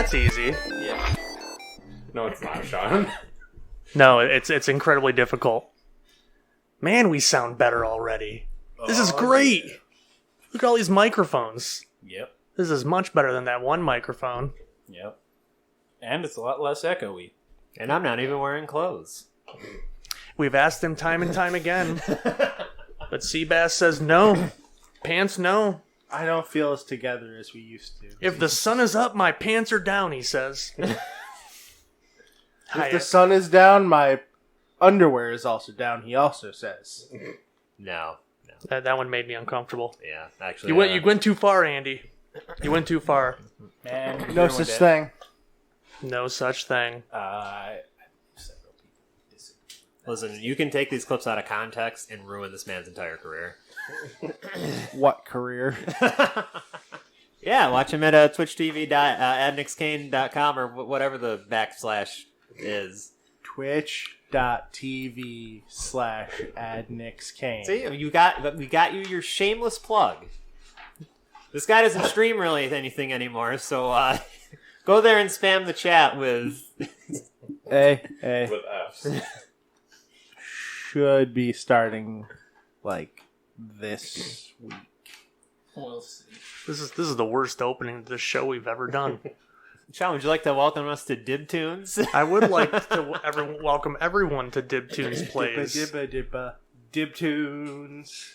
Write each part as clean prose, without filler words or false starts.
That's easy. Yeah. No, it's not, Sean. No, it's incredibly difficult. Man, we sound better already. This is great. Yeah. Look at all these microphones. Yep. This is much better than that one microphone. Yep. And it's a lot less echoey. And I'm not even wearing clothes. We've asked him time and time again. But Seabass says no. Pants, no. I don't feel as together as we used to. If the sun is up, my pants are down, he says. If the sun is down, my underwear is also down, he also says. No. That one made me uncomfortable. Yeah, actually. You went too far, Andy. You went too far. And no such thing. No such thing. Several people disagree. Listen, you can take these clips out of context and ruin this man's entire career. What career? Yeah, watch him at twitch.tv.adnixkane.com or whatever the backslash is. Twitch.tv/adnixkane. See, we got you your shameless plug. This guy doesn't stream really anything anymore, so go there and spam the chat with Hey. With Fs. Should be starting like this week. We'll see. This is the worst opening to the show we've ever done. Sean, would you like to welcome us to DibToons? I would like to welcome everyone to DibToons Plays. Dibba. DibToons.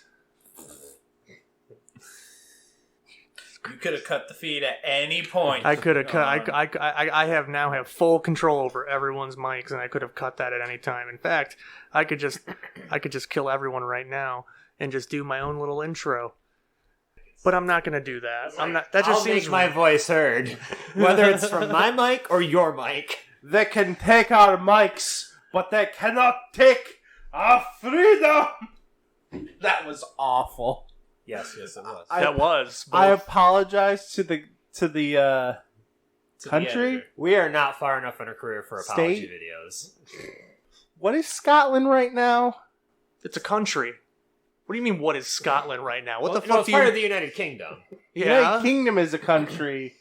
You could have cut the feed at any point. I could have cut. I have full control over everyone's mics, and I could have cut that at any time. In fact, I could just kill everyone right now and just do my own little intro. But I'm not going to do that. I'm not. That just I'll seems make my voice heard, whether it's from my mic or your mic. They can take our mics, but they cannot take our freedom. That was awful. Yes, it was. That was. I apologize to the country. We are not far enough in our career for apology State? videos. What is Scotland right now? It's a country. What do you mean? What is Scotland right now? What the No, fuck? it's part of the United Kingdom. Yeah. United Kingdom is a country.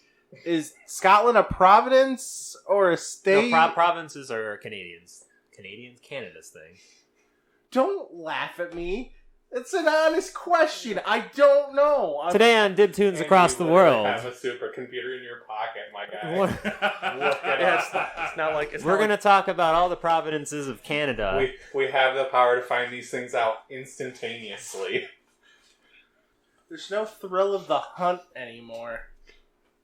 Is Scotland a province or a state? No, provinces are Canadians. Canada's thing. Don't laugh at me. It's an honest question. I don't know. Today on DibToons across the world, Have a supercomputer in your pocket, my guy. What? Look it Yeah, up. it's not like we're going to talk about all the provinces of Canada. We have the power to find these things out instantaneously. There's no thrill of the hunt anymore.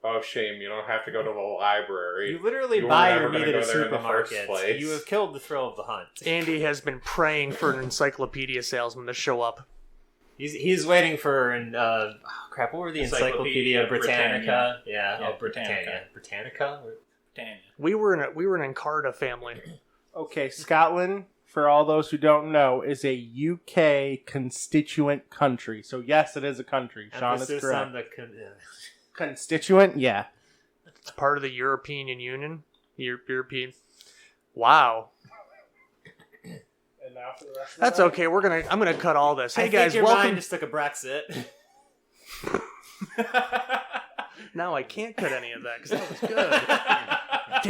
Oh, shame. You don't have to go to the library. You literally were buy never your meat gonna at a go there in the first supermarket. place. You have killed the thrill of the hunt. Andy has been praying for an encyclopedia salesman to show up. He's waiting for an crap. What were the Encyclopedia Britannica? Yeah, Britannica. Britannica. Dang. We were an Encarta family. Okay, Scotland, for all those who don't know, is a UK constituent country. So yes, it is a country. Sean is Emphasis correct. on the Constituent? Yeah. It's part of the European Union. European. Wow. And now for the rest of That's okay. I'm gonna cut all this. Hey I guys, think your mind welcome. just took a Brexit. No, I can't cut any of that because that was good.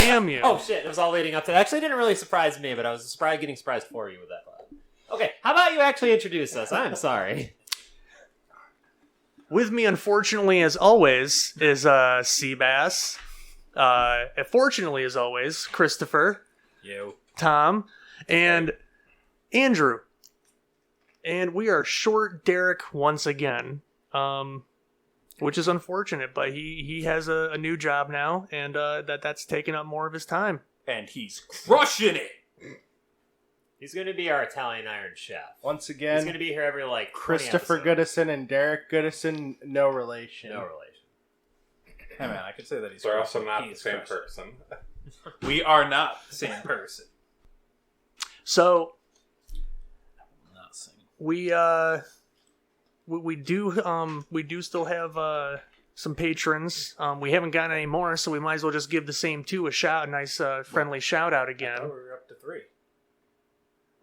Damn you. Oh shit! It was all leading up to that. Actually, it didn't really surprise me, but I was getting surprised for you with that thought. Okay, how about you actually introduce us? I'm sorry. With me, unfortunately, as always, is Seabass. Fortunately, as always, Christopher, You. Tom, and Andrew. And we are short Derek once again, which is unfortunate, but he has a new job now, and that's taking up more of his time. And he's crushing it. He's going to be our Italian Iron Chef. Once He's again, going to be here every 20 Christopher episodes. Goodison and Derek Goodison, no relation. No relation. Hey man, I could say that he's They're crushing also it. not the He's same crushing person. it. We are not the same person. So Not the same. we do still have some patrons. We haven't gotten any more, so we might as well just give the same two a nice friendly shout out again. Oh, we're up to 3.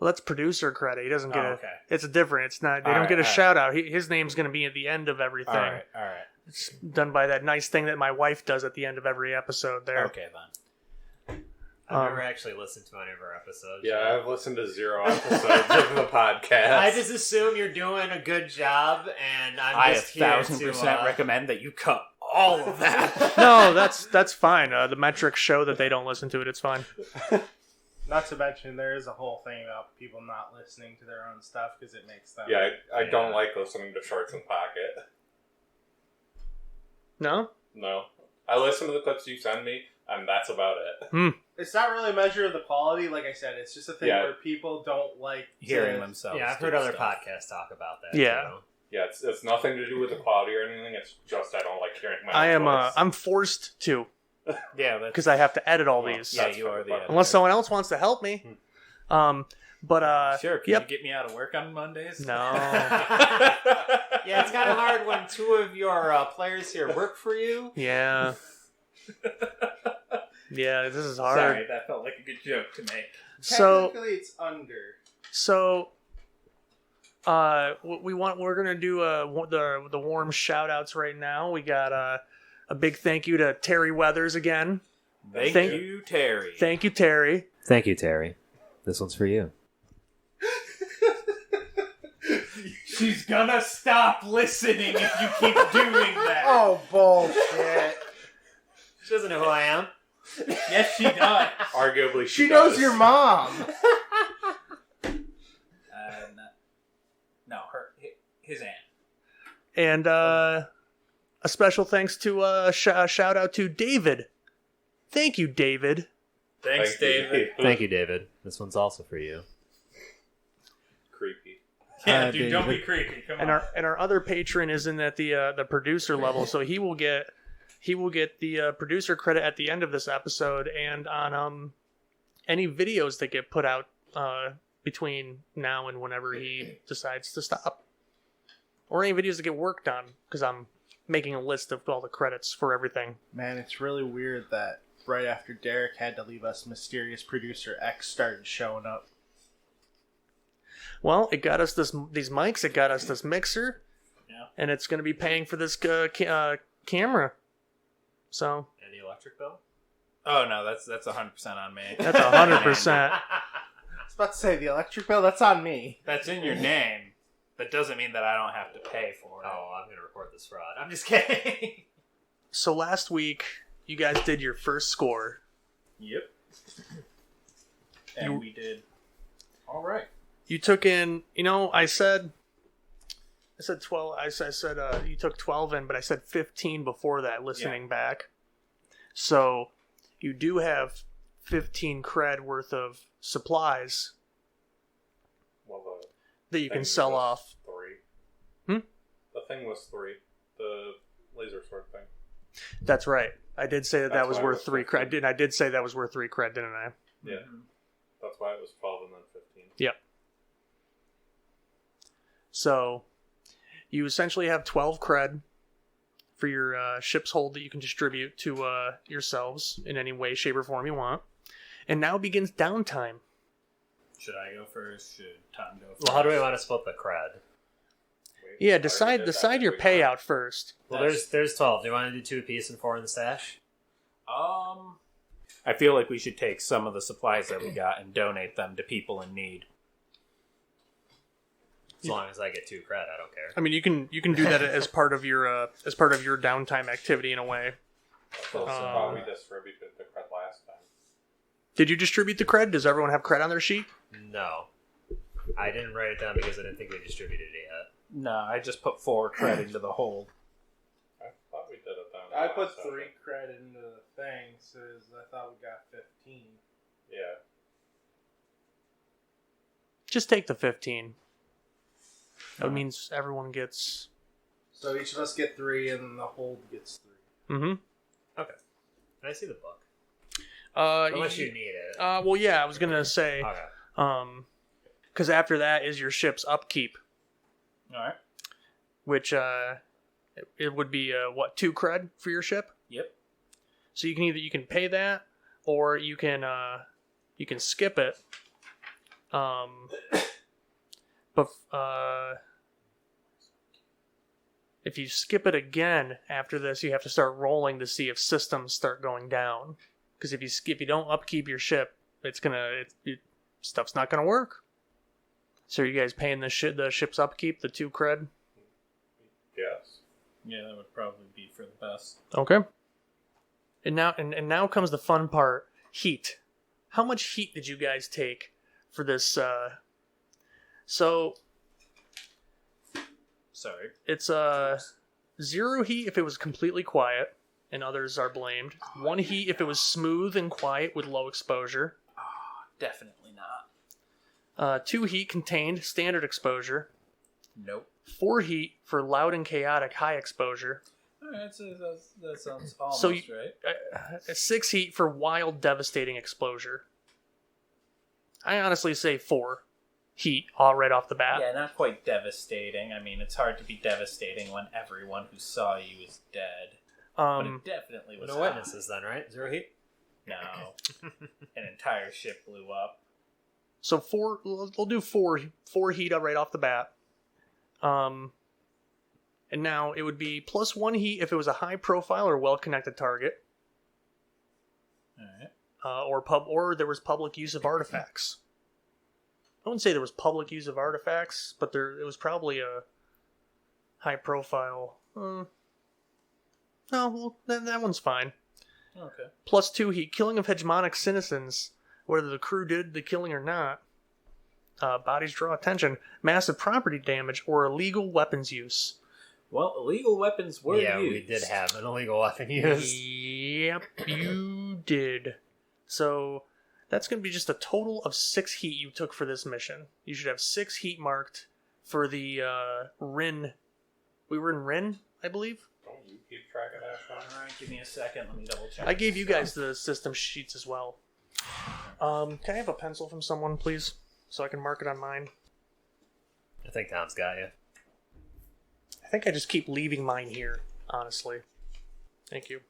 Well, that's producer credit. He doesn't get okay. It's different. It's not. They don't get a shout out. His name's going to be at the end of everything. All right. It's done by that nice thing that my wife does at the end of every episode there. Okay, then. I've never actually listened to any of our episodes. Yeah, I've listened to 0 episodes of the podcast. I just assume you're doing a good job, and I just here 1,000% recommend that you cut all of that. No, that's fine. The metrics show that they don't listen to it. It's fine. Not to mention, there is a whole thing about people not listening to their own stuff because it makes them. Yeah, I don't like listening to Shorts in Pocket. No? No. I listen to the clips you send me, and that's about it. It's not really a measure of the quality, like I said. It's just a thing where people don't like Hearing to- themselves. Yeah, I've do heard other stuff. podcasts talk about that. Yeah. too. Yeah, it's nothing to do with the quality or anything. It's just I don't like hearing my I own am. voice. I'm forced to Yeah, because I have to edit all Well, these. yeah, That's you are the fine. editor. Unless someone else wants to help me. But Sure, can yep. you get me out of work on Mondays? No. Yeah, it's kind of hard when two of your players here work for you. Yeah. Yeah, this is hard. Sorry, that felt like a good joke to make. So Technically, it's under. we're gonna do the warm shout outs right now. We got a big thank you to Terry Weathers again. Thank you, Terry. Thank you, Terry. Thank you, Terry. This one's for you. She's gonna stop listening if you keep doing that. Oh, bullshit. She doesn't know who I am. Yes, she does. Arguably, She does. knows your mom. No, his aunt. And a special thanks to shout out to David. Thank you, David. Thanks, David. Thank you, David. This one's also for you. Creepy. Yeah, dude, don't be creepy. Come And on. our other patron isn't at the producer level, so he will get the producer credit at the end of this episode and on any videos that get put out between now and whenever he decides to stop, or any videos that get worked on, because I'm making a list of all the credits for everything. Man, it's really weird that right after Derek had to leave us, mysterious producer X started showing up. Well, it got us these mics, it got us this mixer, Yeah. and it's going to be paying for this camera. So And the electric bill? Oh no, that's 100% on me. that's 100%. I was about to say, the electric bill, that's on me. That's in your name. That doesn't mean that I don't have to pay for it. Oh, I'm going to report this fraud. I'm just kidding. So last week, you guys did your first score. Yep. And we did. All right. You took in, I said 12. I said you took 12 in, but I said 15 before that. Listening back, so you do have 15 cred worth of supplies Well, that you the can thing sell was off. 3. Hmm? The thing was 3. The laser sword thing. That's right. I did say that That's was why it worth was 3 cred. 15. I did say that was worth 3 cred, didn't I? Yeah. That's why it was 12 and then 15. Yep. So you essentially have 12 cred for your ship's hold that you can distribute to yourselves in any way, shape, or form you want. And now begins downtime. Should I go first? Should Tom go first? Well, how do we want to split the cred? Wait, Yeah, I already decide did that decide your week. payout first. Well, there's 12. Do you want to do 2 apiece and 4 in the stash? I feel like we should take some of the supplies that we got and donate them to people in need. As long as I get 2 cred, I don't care. I mean, you can do that as part of your downtime activity in a way. That's how we distributed the cred last time. Did you distribute the cred? Does everyone have cred on their sheet? No. I didn't write it down because I didn't think we distributed it yet. No, I just put 4 cred into the hold. I thought we did it then. I put last 3 time. credit into the thing, so I thought we got 15. Yeah. Just take the 15. That means everyone gets. So each of us get 3, and the hold gets 3. Mm-hmm. Okay. Can I see the book? Unless you need it. Well, yeah, I was gonna say, Okay. because after that is your ship's upkeep, All right. which it would be 2 cred for your ship. Yep. So you can pay that, or you can skip it. But If you skip it again after this, you have to start rolling to see if systems start going down. Because if you don't upkeep your ship, stuff's not gonna work. So are you guys paying the ship's upkeep, the 2 cred? Yes. Yeah, that would probably be for the best. Okay. And now comes the fun part. Heat. How much heat did you guys take for this? So Sorry. it's 0 heat if it was completely quiet, and others are blamed. 1 heat if it was smooth and quiet with low exposure. Definitely not. 2 heat contained, standard exposure. Nope. 4 heat for loud and chaotic, high exposure. Alright, so that sounds almost So right. 6 heat for wild, devastating exposure. I honestly say 4 heat all right off the bat. Yeah, not quite devastating. I mean, it's hard to be devastating when everyone who saw you is dead. But it definitely was No hot. witnesses then, right? 0 heat? No. An entire ship blew up. So 4. We'll do 4 heat right off the bat. And now it would be plus 1 heat if it was a high profile or well connected target. Alright. Or there was public use of artifacts. I wouldn't say there was public use of artifacts, but it was probably a high profile. No, well, that one's fine. Okay. Plus 2 heat, killing of hegemonic citizens, whether the crew did the killing or not. Bodies draw attention. Massive property damage or illegal weapons use. Well, illegal weapons were used. We did have an illegal weapon used. Yep, you did. So that's going to be just a total of 6 heat you took for this mission. You should have 6 heat marked for the Rin. We were in Rin, I believe. Don't you keep track of that, Sean? Alright, give me a second. Let me double check. I gave you guys the system sheets as well. Can I have a pencil from someone, please? So I can mark it on mine. I think Tom's got you. I think I just keep leaving mine here, honestly. Thank you.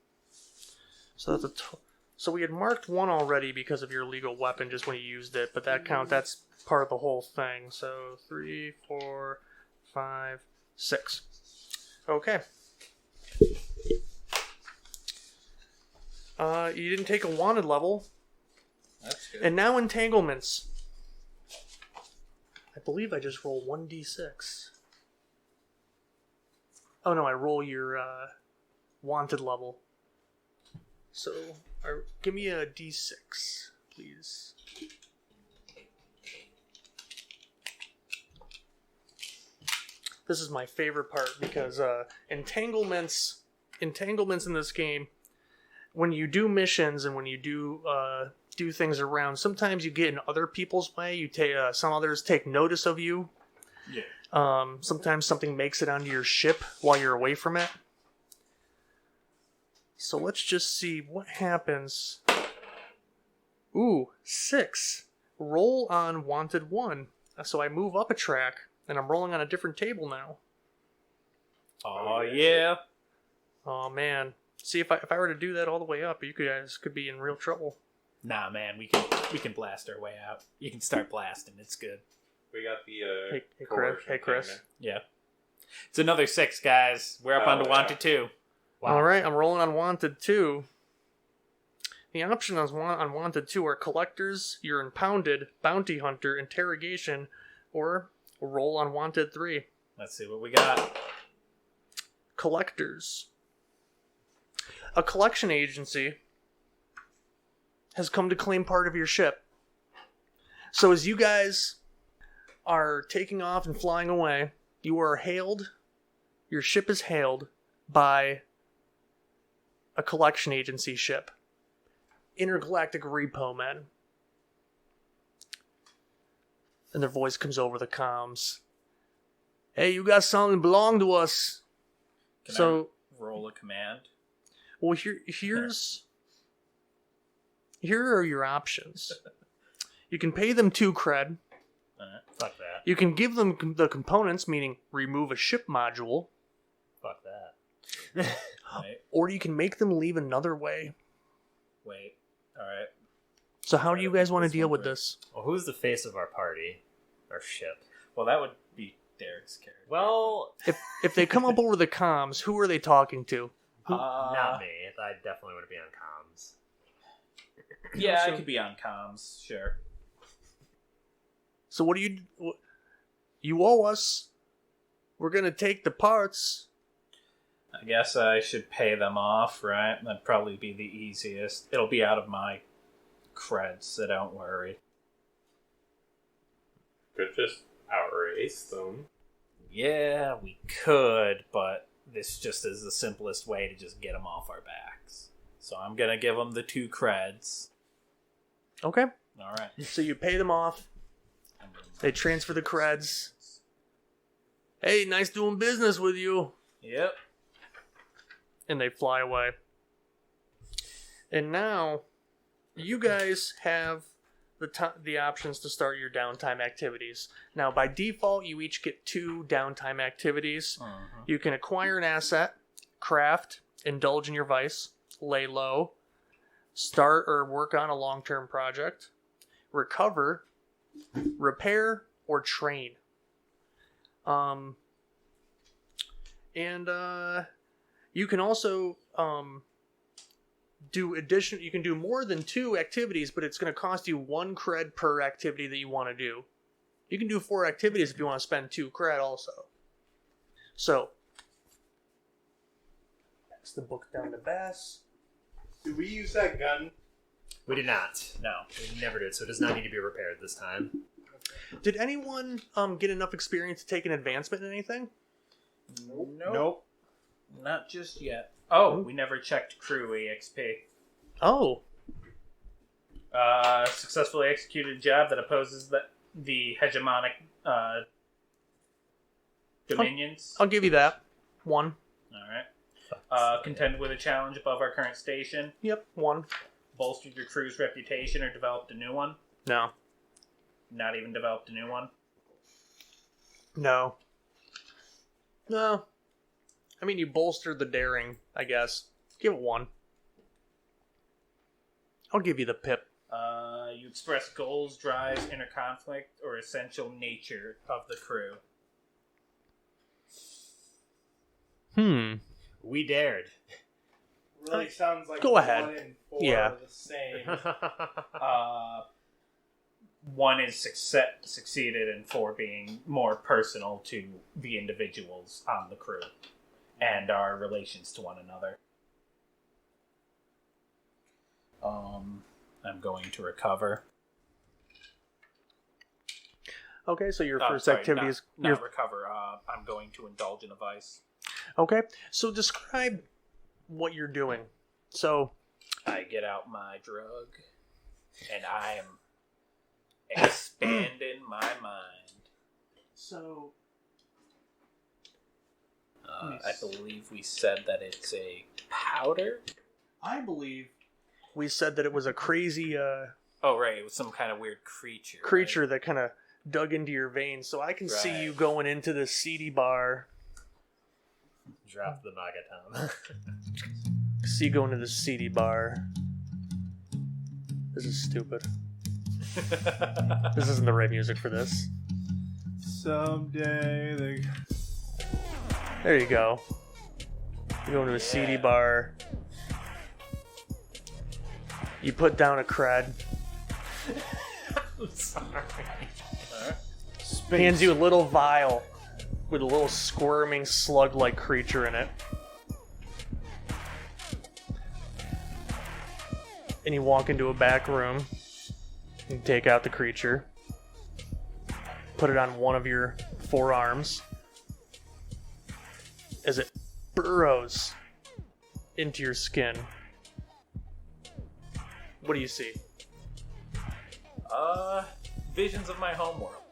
So that's so we had marked 1 already because of your legal weapon just when you used it, but that's part of the whole thing. So 3, 4, 5, 6. Okay. You didn't take a wanted level. That's good. And now entanglements. I believe I just roll 1d6. Oh no, I roll your wanted level. So, give me a d6, please. This is my favorite part because entanglements in this game, when you do missions and when you do things around, sometimes you get in other people's way. You take some others take notice of you. Yeah. Sometimes something makes it onto your ship while you're away from it. So let's just see what happens. Ooh, 6. Roll on wanted 1. So I move up a track, and I'm rolling on a different table now. Oh, yeah. Oh man. See, if I were to do that all the way up, you guys could be in real trouble. Nah, man, we can blast our way out. You can start blasting. It's good. We got the Hey, coercion Hey, Chris. payment. Yeah. It's another 6, guys. We're up onto yeah. Wanted 2. Wow. Alright, I'm rolling on Wanted 2. The options on Wanted 2 are Collectors, You're Impounded, Bounty Hunter, Interrogation, or roll on Wanted 3. Let's see what we got. Collectors. A collection agency has come to claim part of your ship. So as you guys are taking off and flying away, you are hailed, your ship is hailed by a collection agency ship. Intergalactic Repo Men. And their voice comes over the comms. Hey, you got something that belong to us. Can So, I roll a command? well, here are your options. You can pay them 2 cred. Fuck that. You can give them the components, meaning remove a ship module, Fuck that. Wait. or you can make them leave another way. Wait. Alright. So how do you guys want to This deal one with first. this? Well, who's the face of our party? Our ship? Well, that would be Derek's character. Well, If they come up over the comms, who are they talking to? not me. I definitely want to be on comms. Yeah, I could be on comms, sure. So what do you owe us? We're gonna take the parts. I guess I should pay them off, right? That'd probably be the easiest. It'll be out of my creds, so don't worry. Could just outrace them. Yeah, we could, but this just is the simplest way to just get them off our backs. So I'm gonna give them the 2 creds. Okay. Alright. So you pay them off. They transfer the creds. Hey, nice doing business with you. Yep. And they fly away. And now, you guys have the options to start your downtime activities. Now, by default, you each get 2 downtime activities. You can acquire an asset, craft, indulge in your vice, lay low, start or work on a long-term project, recover, repair, or train. You can also you can do more than 2 activities, but it's going to cost you 1 cred per activity that you want to do. You can do 4 activities if you want to spend 2 cred also. So, pass the book down to Bass. Did we use that gun? We did not. No, we never did. So it does not need to be repaired this time. Did anyone get enough experience to take an advancement in anything? Nope. Not just yet. Oh, we never checked crew EXP. Oh. Successfully executed a job that opposes the hegemonic dominions. I'll give you that. 1. Alright. Contend with a challenge above our current station. Yep, 1. Bolstered your crew's reputation or developed a new one. No. Not even developed a new one. No. No. I mean, you bolstered the daring, I guess. Give it 1. I'll give you the pip. You express goals, drives, inner conflict, or essential nature of the crew. We dared. Really sounds like Go ahead. 1 and 4 Yeah. are the same. 1 is succeeded, and 4 being more personal to the individuals on the crew and our relations to one another. I'm going to recover. Okay, so your first Sorry, activity is... not recover. I'm going to indulge in a vice. Okay, so describe what you're doing. So... I get out my drug, and I am expanding my mind. So... I believe we said that it's a powder? I believe we said that it was a crazy Oh, right. It was some kind of weird creature. creature that kind of dug into your veins. So I can see Right. you going into the seedy bar. Drop the Magatom. See you going to the seedy bar. This is stupid. This isn't the right music for this. Someday they... There you go. You're going to a seedy bar. You put down a cred. I'm sorry. Hands you a little vial with a little squirming slug-like creature in it. And you walk into a back room. You take out the creature. Put it on one of your forearms. As it burrows into your skin. What do you see? Visions of my homeworld.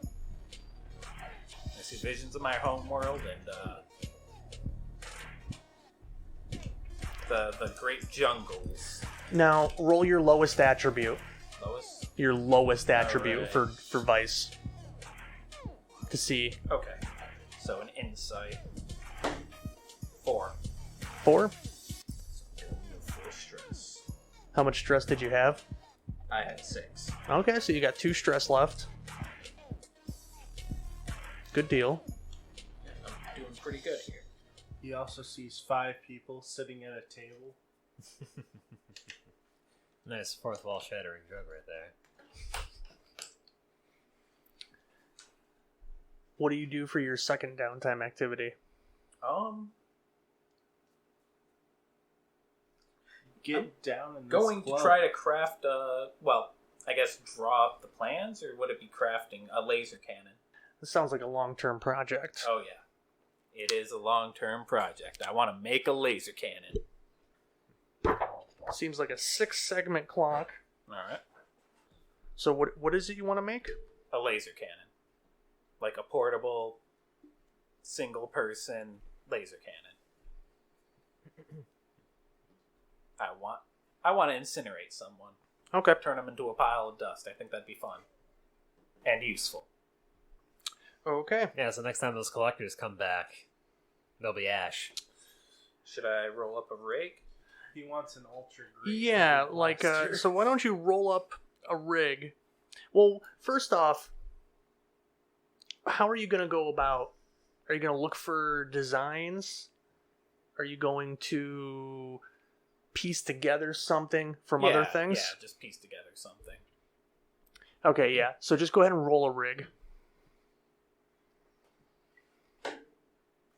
I see visions of my homeworld and the great jungles. Now, roll your lowest attribute. Lois? Your lowest attribute Alright. for Vice. To see. Okay. So an insight. 4. 4? 4 stress. How much stress did you have? I had 6. Okay, so you got 2 stress left. Good deal. pretty good here. He also sees 5 people sitting at a table. Nice fourth wall shattering joke right there. What do you do for your second downtime activity? Get down in this Going to club. try to craft I guess draw up the plans, or would it be crafting a laser cannon? This sounds like a long-term project. Oh yeah. It is a long-term project. I want to make a laser cannon. Seems like a 6-segment clock. Alright. So what is it you want to make? A laser cannon. Like a portable, single-person laser cannon. I want to incinerate someone. Okay. Turn them into a pile of dust. I think that'd be fun. And useful. Okay. Yeah, so next time those collectors come back, they'll be ash. Should I roll up a rig? He wants an ultra green. Yeah, like, so why don't you roll up a rig? Well, first off, how are you going to go about? Are you going to look for designs? Are you going to piece together something from other things? Yeah, just piece together something. Okay, yeah. So just go ahead and roll a rig.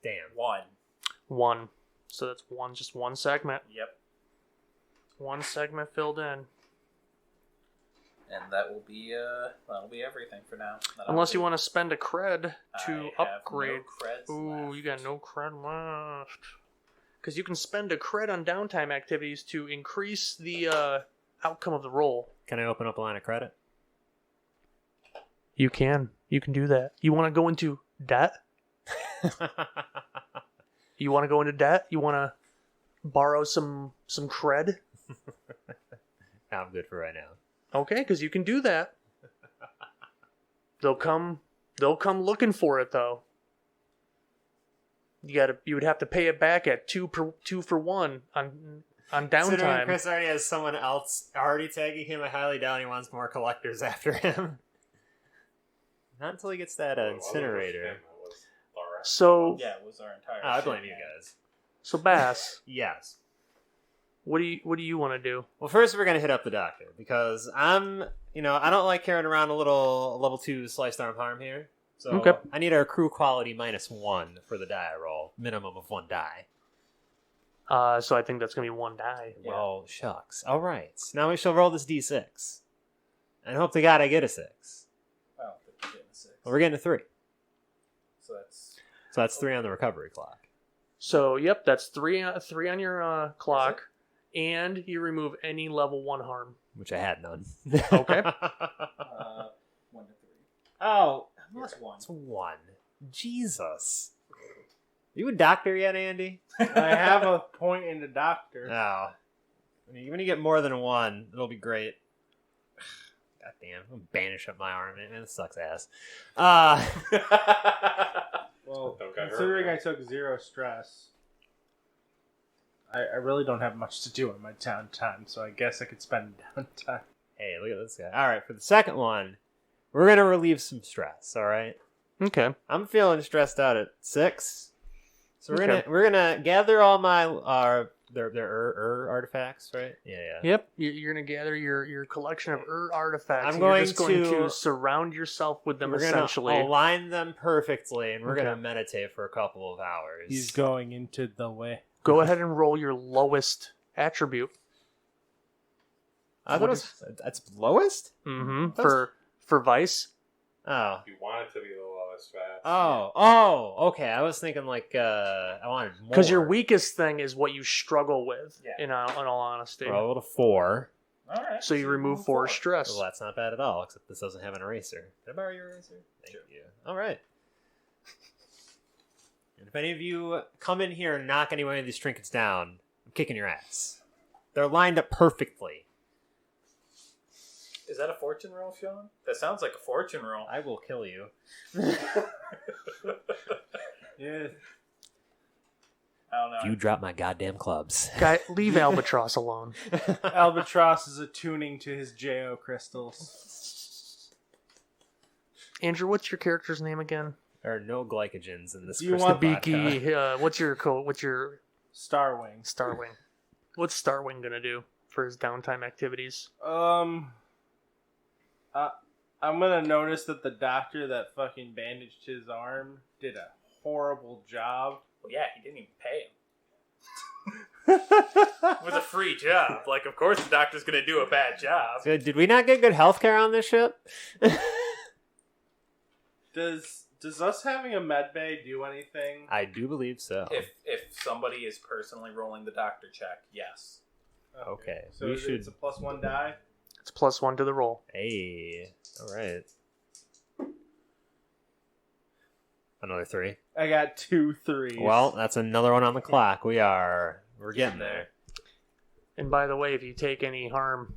Damn. 1. So that's just one segment. Yep. One segment filled in. And that will be that'll be everything for now. Unless you want to spend a cred to I upgrade. have no creds Ooh, left. you got no cred left. Because you can spend a cred on downtime activities to increase the outcome of the roll. Can I open up a line of credit? You can. You can do that. You want to go into debt? You want to go into debt? You want to borrow some cred? I'm good for right now. Okay, because you can do that. They'll come looking for it though. You would have to pay it back at 2 for 1 on Considering downtime. Chris already has someone else already tagging him, I highly doubt he wants more collectors after him. Not until he gets that incinerator. So Yeah, it was our entire. I ship, blame you man. guys. so Bass, Yes. what do you want to do? Well, first we're gonna hit up the doctor because I don't like carrying around a little level 2 sliced arm harm here. So Okay. I need our crew quality -1 for the die roll, minimum of 1 die. So I think that's gonna be 1 die. Yeah. Well, shucks. All right, now we shall roll this d6, and hope to God I get a 6. I don't think we're getting a 6. Well, we're getting a 3, So that's so that's 3 on the recovery clock. So yep, that's 3 on your clock, and you remove any level 1 harm. Which I had none. Okay. 1 to 3. Oh, It's 1. it's 1. Jesus. You a doctor yet, Andy? I have a point in the doctor. Oh. When you get more than a 1, it'll be great. God damn. I'm gonna banish up my arm. Man, this sucks ass. Well, Don't get hurt, considering man. I took 0 stress, I really don't have much to do in my downtime, so I guess I could spend downtime. Hey, look at this guy. All right, for the second one, we're going to relieve some stress, all right? Okay. I'm feeling stressed out at 6. So Okay. we're gonna gather all my their artifacts, right? Yeah. Yep. You're gonna gather your collection of artifacts. I'm and going you're just going to- to surround yourself with them We're essentially. gonna align them perfectly, and we're Okay. gonna meditate for a couple of hours. He's going into the way. Go ahead and roll your lowest attribute. I thought What it was, that's lowest. Mm-hmm. That's- For Vice. Oh. You want it to be the lowest fast. Oh, okay. I was thinking like I wanted more. Because your weakest thing is what you struggle with, Yeah. in all honesty. rolled a 4. All right. So you remove 4 stress. Well, that's not bad at all. Except this doesn't have an eraser. Can I borrow your eraser? Thank you. All right. And if any of you come in here and knock any one of these trinkets down, I'm kicking your ass. They're lined up perfectly. Is that a fortune roll, Sean? That sounds like a fortune roll. I will kill you. Yeah. I don't know. You drop my goddamn clubs. Guy, leave Albatross alone. Albatross is attuning to his JO crystals. Andrew, what's your character's name again? There are no glycogens in this. Do you crystal want The vodka. beaky. What's your code? What's your Starwing. Starwing? What's Starwing gonna do for his downtime activities? I'm gonna notice that the doctor that fucking bandaged his arm did a horrible job. Well, yeah, he didn't even pay him. It was a free job. Like, of course the doctor's gonna do a bad job. So did we not get good health care on this ship? Does us having a med bay do anything? I do believe so. If somebody is personally rolling the doctor check, yes. Okay, So we it's should. a +1 die. It's +1 to the roll. Hey, all right. Another 3. I got 2 3s. Well, that's another one on the clock. We're getting there. And by the way, if you take any harm,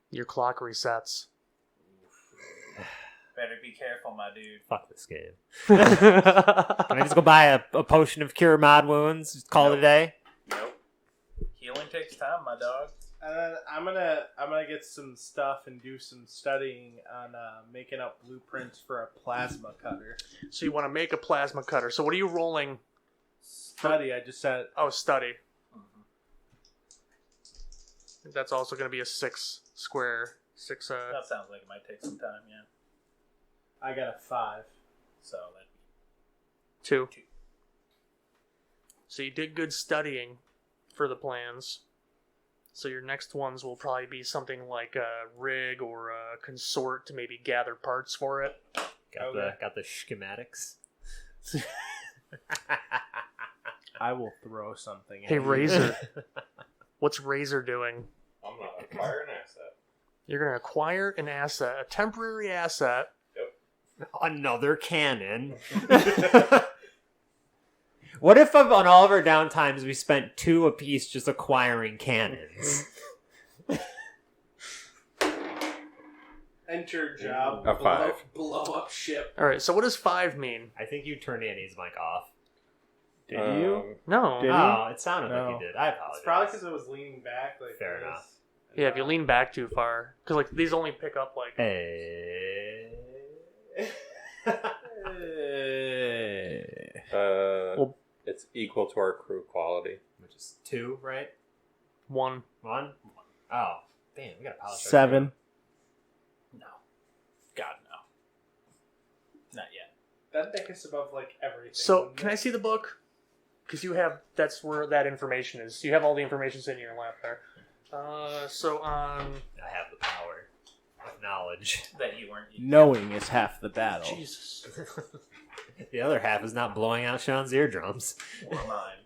your clock resets. Better be careful, my dude. Fuck this game. Can I just go buy a potion of cure mod wounds? Just call it a day. Nope. Healing takes time, my dog. And then I'm gonna get some stuff and do some studying on making up blueprints for a plasma cutter. So you want to make a plasma cutter. So what are you rolling? Study. I just said. Oh, study. That's also going to be a 6 square. 6. That sounds like it might take some time, yeah. I got a 5. So that'd 2. be 2. So you did good studying for the plans. So your next ones will probably be something like a rig or a consort to maybe gather parts for it. Got the schematics. I will throw something. Hey, at you. Razor. What's Razor doing? I'm gonna acquire an asset. You're going to acquire an asset, a temporary asset. Another cannon. What if on all of our downtimes we spent 2 apiece just acquiring cannons? Enter job. A 5. Blow up ship. All right, so what does 5 mean? I think you turned Andy's mic off. Did you? No. Did he? Oh, it sounded No. like you did. I apologize. It's probably because I was leaning back. Like Fair this. enough. Yeah, if you lean back too far. Because like these only pick up like... Hey. Well- It's equal to our crew quality. Which is 2, right? 1. 1? Oh, damn, we gotta polish our 7. No. God, no. Not yet. That'd make us above like everything. So, wouldn't can it? I see the book? Because you have... That's where that information is. You have all the information sitting in your lap there. So on... I have the power of knowledge. That you weren't. Knowing is half the battle. Jesus. The other half is not blowing out Sean's eardrums. Or mine.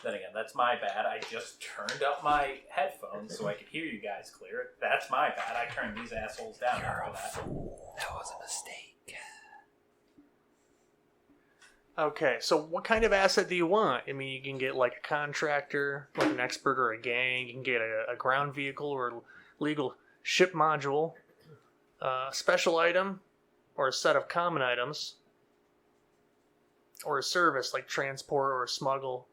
Then again, that's my bad. I just turned up my headphones so I could hear you guys clear. That's my bad. I turned these assholes down after that. That was a mistake. Okay, so what kind of asset do you want? I mean, you can get like a contractor, like an expert or a gang. You can get a ground vehicle or legal ship module, a special item, or a set of common items, or a service like transport or a smuggle.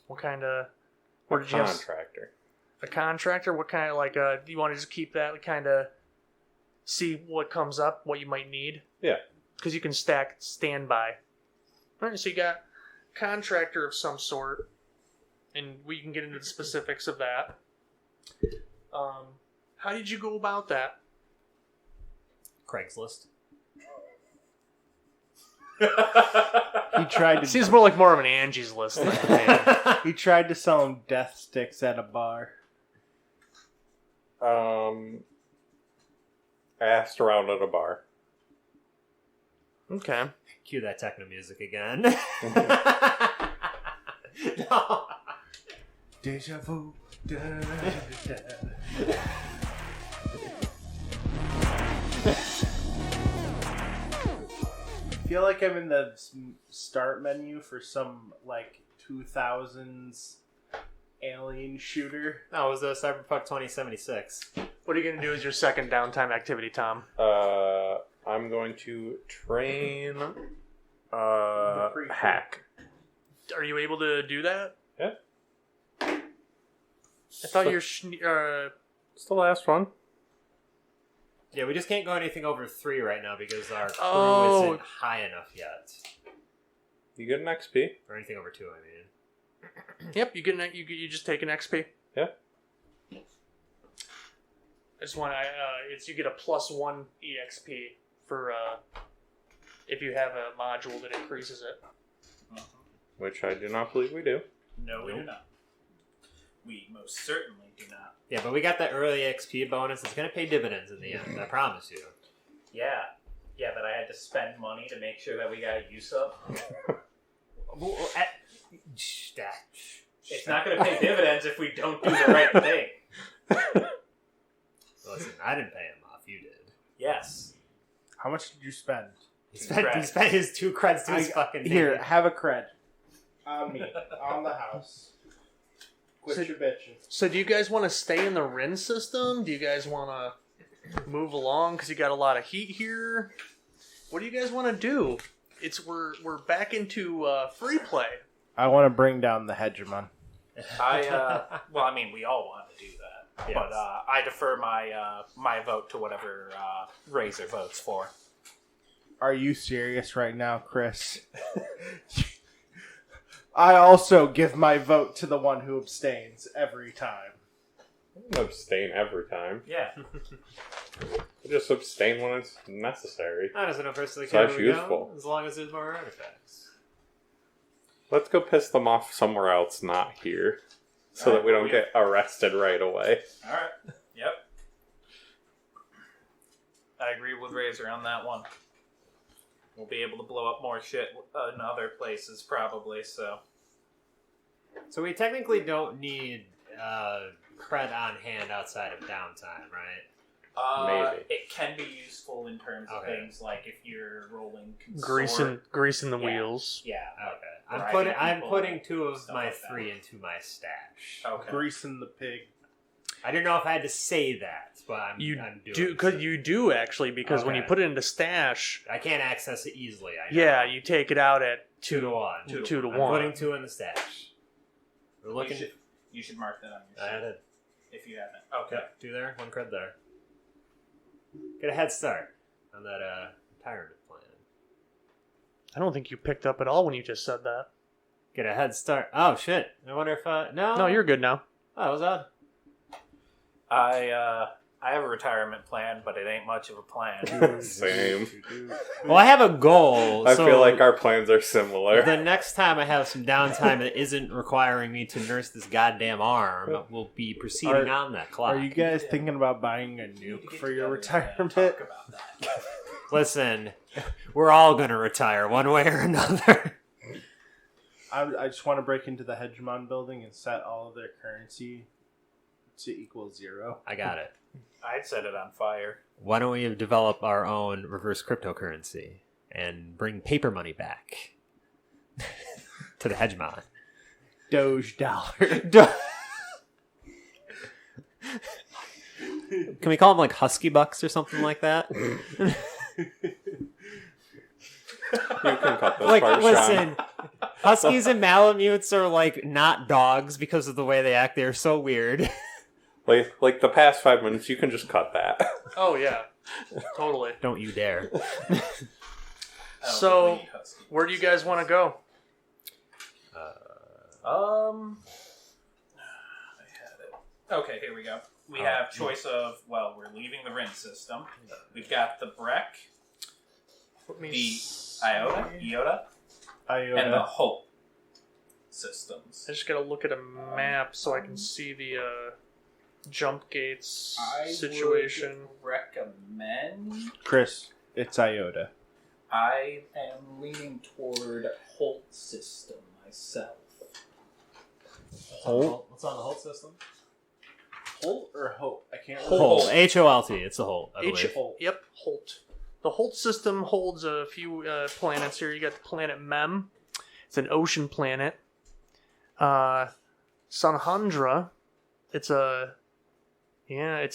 What kind of... A did you have? contractor. A contractor? What kind of like... do you want to just keep that kind of... See what comes up, what you might need? Yeah. Because you can stack standby. All right, so you got contractor of some sort, and we can get into the specifics of that. How did you go about that? Craigslist. He tried to. Seems more of an Angie's List thing. He tried to sell him death sticks at a bar. I asked around at a bar. Okay. Cue that techno music again. No. Deja vu. Da, da, da, da. I feel like I'm in the start menu for some like 2000s alien shooter. No, it was Cyberpunk 2076. What are you going to do as your second downtime activity, Tom? I'm going to train prequel. hack. Are you able to do that? Yeah. I thought you're... It's the last one. Yeah, we just can't go anything over 3 right now because our crew Oh. isn't high enough yet. You get an XP. Or anything over 2, I mean. Yep, you just take an XP. Yeah. I just want it's you get a +1 EXP for if you have a module that increases it. Which I do not believe we do. No, we do not. We most certainly do not. Yeah, but we got that early XP bonus. It's going to pay dividends in the end, I promise you. Yeah. Yeah, that I had to spend money to make sure that we got use of. It's not going to pay dividends if we don't do the right thing. Listen, I didn't pay him off. You did. Yes. How much did you spend? He spent his 2 creds to his fucking name. Here, have a cred. On me. On the house. Quit your bitching. So do you guys want to stay in the Rin system? Do you guys want to move along because you got a lot of heat here? What do you guys want to do? We're back into free play. I want to bring down the hegemon. Well, I mean, we all want to do that. Yes. But I defer my vote to whatever Razor votes for. Are you serious right now, Chris? I also give my vote to the one who abstains every time. I don't abstain every time. Yeah. I just abstain when it's necessary. I don't know personally So care that's where we go, useful. as long as there's more artifacts. Let's go piss them off somewhere else, not here. So Alright, that we don't well, get arrested right away. Alright. Yep. I agree with Razor on that one. We'll be able to blow up more shit in other places, probably, so... So we technically don't need cred on hand outside of downtime, right? Maybe. It can be useful in terms of Okay. things like if you're rolling consort. Greasing the Yeah. wheels. Yeah. Okay. Right, I'm people, putting 2 of stuff my like that. 3 into my stash. Okay. Greasing the pig. I didn't know if I had to say that, but I'm You doing do it. because you do actually because when you Okay. put it into stash, I can't access it easily. I know. yeah, you take it out at 2 to 1. 2 to I'm 1. putting 2 in the stash. We're looking. You should mark that on your I sheet had it. if you haven't. Okay. Yep, 2 there, 1 cred there. Get a head start on that retirement plan. I don't think you picked up at all when you just said that. Get a head start. Oh shit! I wonder if no. No, you're good now. Oh, that was odd. I have a retirement plan, but it ain't much of a plan. Same. Well, I have a goal. I so feel like our plans are similar. the next time I have some downtime that isn't requiring me to nurse this goddamn arm, we'll be proceeding on that clock. Are you guys thinking about buying a nuke for your Together and retirement? talk about that. Listen, we're all gonna retire one way or another. I just want to break into the Hegemon building and set all of their currency to equal 0. I got it. I'd set it on fire. Why don't we develop our own reverse cryptocurrency and bring paper money back to the hegemon? Doge dollar. Can we call them like husky bucks or something like that? You can cut those Like, parts, listen, Sean. huskies and malamutes are like not dogs because of the way they act. They're so weird. Like the past 5 minutes, you can just cut that. Oh yeah, totally. Don't you dare. So, where do you guys want to go? I had it. Okay, here we go. We have choice of, well, we're leaving the Rin system. We've got the Breck, the Iota, and the Hope systems. I just gotta look at a map so I can see the jump gates situation. would recommend... Chris, it's IOTA. I am leaning toward Holt system myself. Holt? What's on the Holt system? Holt or Hope? I can't Holt. H-O-L-T. It's a Holt, I believe. Yep, Holt. The Holt system holds a few planets here. You got the planet Mem. It's an ocean planet. Sanhandra. It's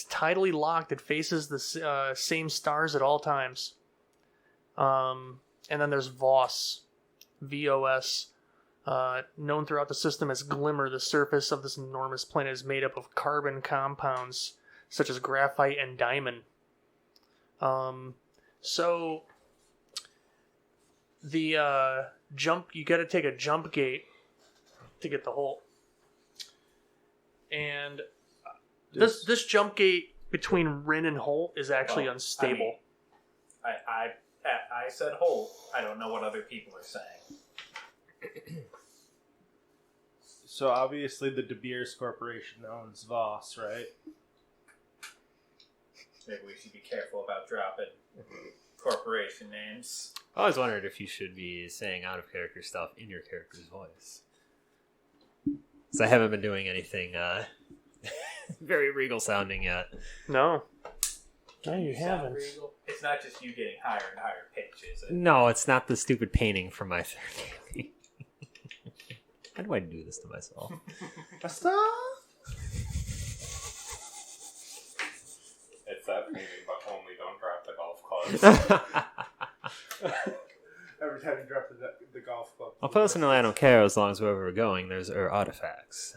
tidally locked. It faces the same stars at all times. And then there's Voss. V-O-S. Known throughout the system as Glimmer, the surface of this enormous planet is made up of carbon compounds such as graphite and diamond. So the jump, you got to take a jump gate to get the hole, and this jump gate between Rin and Holt is actually unstable. I said Holt. I don't know what other people are saying. So obviously the De Beers Corporation owns Voss, right? Maybe we should be careful about dropping corporation names. I always wondered if you should be saying out of character stuff in your character's voice. Because I haven't been doing anything very regal sounding yet. No, you haven't. Regal. It's not just you getting higher and higher pitch, is it? No, it's not the stupid painting from my third. How do I do this to myself? It's that painting, but only don't drop the golf clubs. Every time you drop the golf club. Well, personally, I don't care as long as wherever we're going, there's artifacts.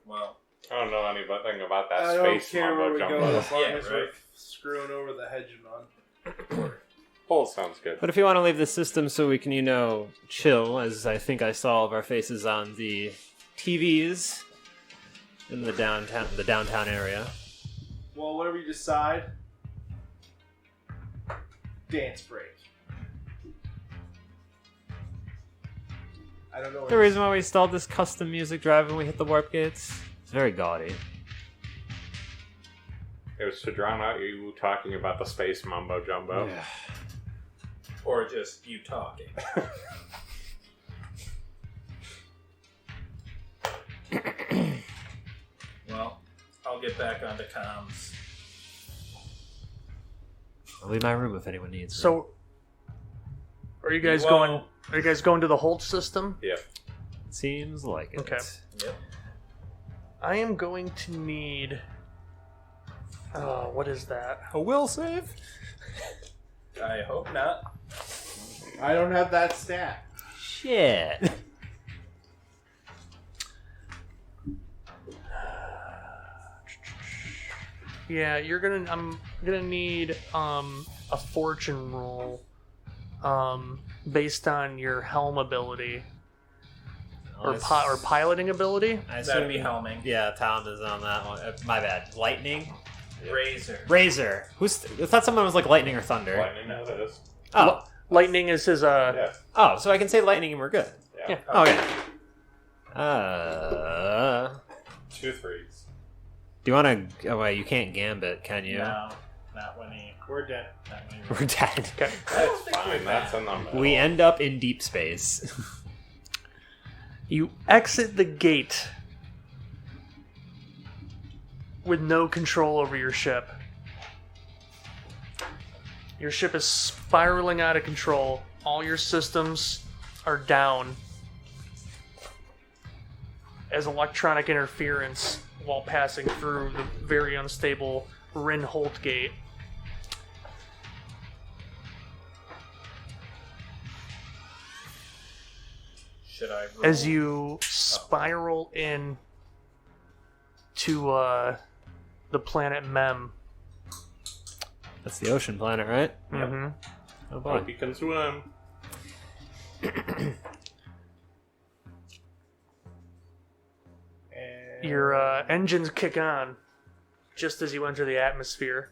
Well, I don't know anything about that I don't space care where we jumbo. go as long Yeah, as right. we're screwing over the hegemon. Hole sounds good. But if you want to leave the system so we can, chill, as I think I saw all of our faces on the TVs in the downtown area. Well, whatever you decide, dance break. I don't know what The reason why we installed this custom music drive when we hit the warp gates, it's very gaudy. It was to drown out you talking about the space mumbo jumbo. Yeah. or just you talking. Well, I'll get back onto comms. I'll leave my room if anyone needs me. So, are you guys going? Are you guys going to the Holt system? Yep. Seems like it. Okay. Yep. I am going to need. What is that? A will save? I hope not. I don't have that stat. Shit. Yeah, I'm gonna need a fortune roll based on your helm ability or piloting ability. I That'd be assume- helming. Yeah, Tom is on that one. My bad. Lightning? Razor. I thought someone was like lightning or thunder. Lightning, no, that is. Oh. Lightning is his Yeah. Oh, so I can say lightning and we're good. Yeah. Okay. 2 3s. Do you want to... Oh, wait, you can't gambit, can you? No, not when he. We're dead. Not when he We're dead. Okay. That's fine. That's in the middle. We end up in deep space. You exit the gate with no control over your ship. Your ship is spiraling out of control. All your systems are down as electronic interference while passing through the very unstable Rin Holt gate. Should I roll? As you spiral in to the planet Mem. That's the ocean planet, right? Mm-hmm. Oh, boy. Hope you can swim. And Your engines kick on just as you enter the atmosphere,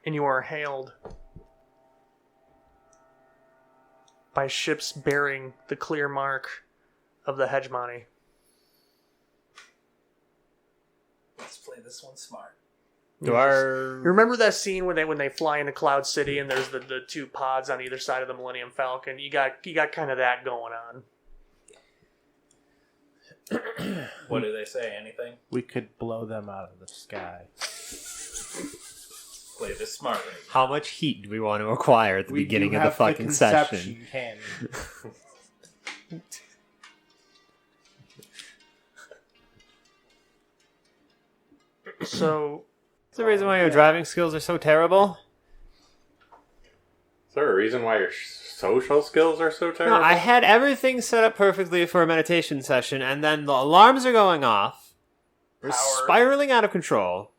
and you are hailed by ships bearing the clear mark of the hegemony. Let's play this one smart. Do You our... remember that scene when they fly into Cloud City and there's the two pods on either side of the Millennium Falcon? You got kind of that going on. What do they say? Anything? we could blow them out of the sky. Play this smartly. How much heat do we want to acquire at the beginning of the fucking session? Cannon. So Is there a reason why your driving skills are so terrible? Is there a reason why your social skills are so No, terrible? I had everything set up perfectly for a meditation session, and then the alarms are going off. We're Power. spiraling out of control.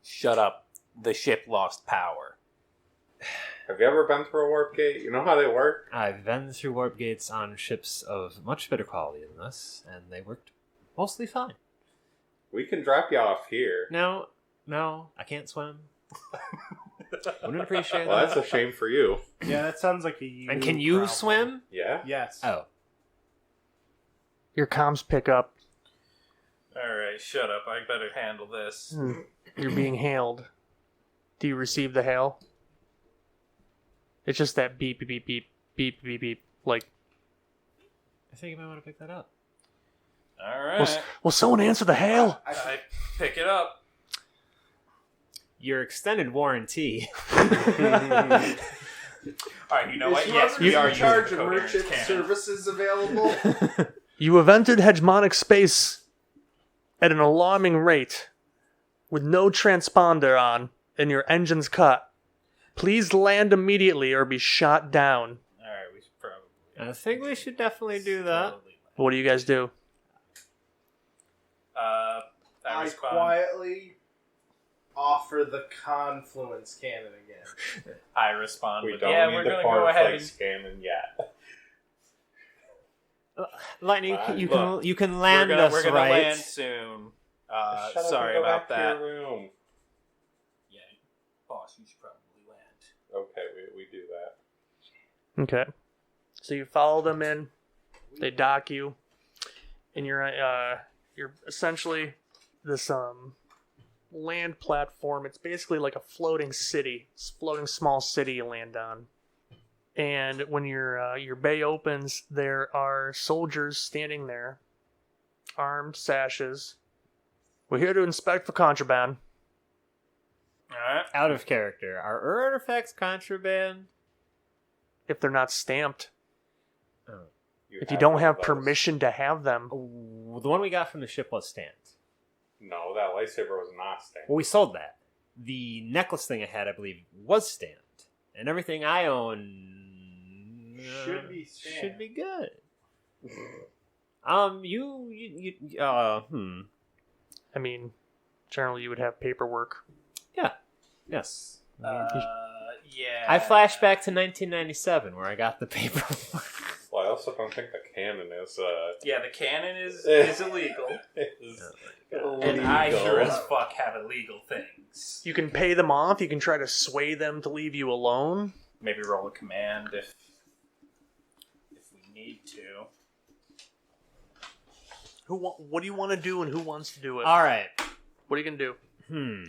Shut up. The ship lost power. Have you ever been through a warp gate? You know how they work? I've been through warp gates on ships of much better quality than this, and they worked mostly fine. We can drop you off here. No, I can't swim. Wouldn't appreciate Well, that. that's a shame for you. Yeah, that sounds like a you And can you problem. swim? Yeah? Yes. Oh. Your comms pick up. Alright, shut up. I better handle this. You're being hailed. Do you receive the hail? It's just that beep, beep, beep, beep, beep, beep, beep. Like, I think you might want to pick that up. Alright. will someone answer the hail? I pick it up. Your extended warranty. Alright, you know what? Yes, we are in charge using of coherence merchant cannon. services available. You have entered hegemonic space at an alarming rate, with no transponder on and your engines cut. Please land immediately or be shot down. Alright, we should probably... I think we should definitely do that. What do you guys do? I I respond. quietly offer the confluence cannon again. I respond We with, don't yeah, need we're the going to go ahead and... cornflakes cannon yet. Lightning, Look, you can land we're us, gonna right? land soon. Shut up Sorry and go about back that. to your room. Yeah, boss, you should probably land. Okay, we do that. Okay. So you follow them in. They dock you, and you're essentially this land platform. It's basically like a floating city, floating small city you land on. And when your bay opens, there are soldiers standing there, armed, sashes. We're here to inspect for contraband. Alright. Out of character. Are artifacts contraband? If they're not stamped, Oh. if you don't one have of those. permission to have them, Oh, the one we got from the ship was stamped. No, that lightsaber was not stamped. Well, we sold that. The necklace thing I had, I believe, was stamped, and everything I own Should be stamped. Should be good. I mean, generally you would have paperwork. Yes. Yeah. I flash back to 1997 where I got the paper. Well, I also don't think the cannon is Yeah, the cannon is illegal. And I sure as fuck have illegal things. You can pay them off. You can try to sway them to leave you alone. Maybe roll a command if we need to. What do you want to do, and who wants to do it? All right. What are you gonna do?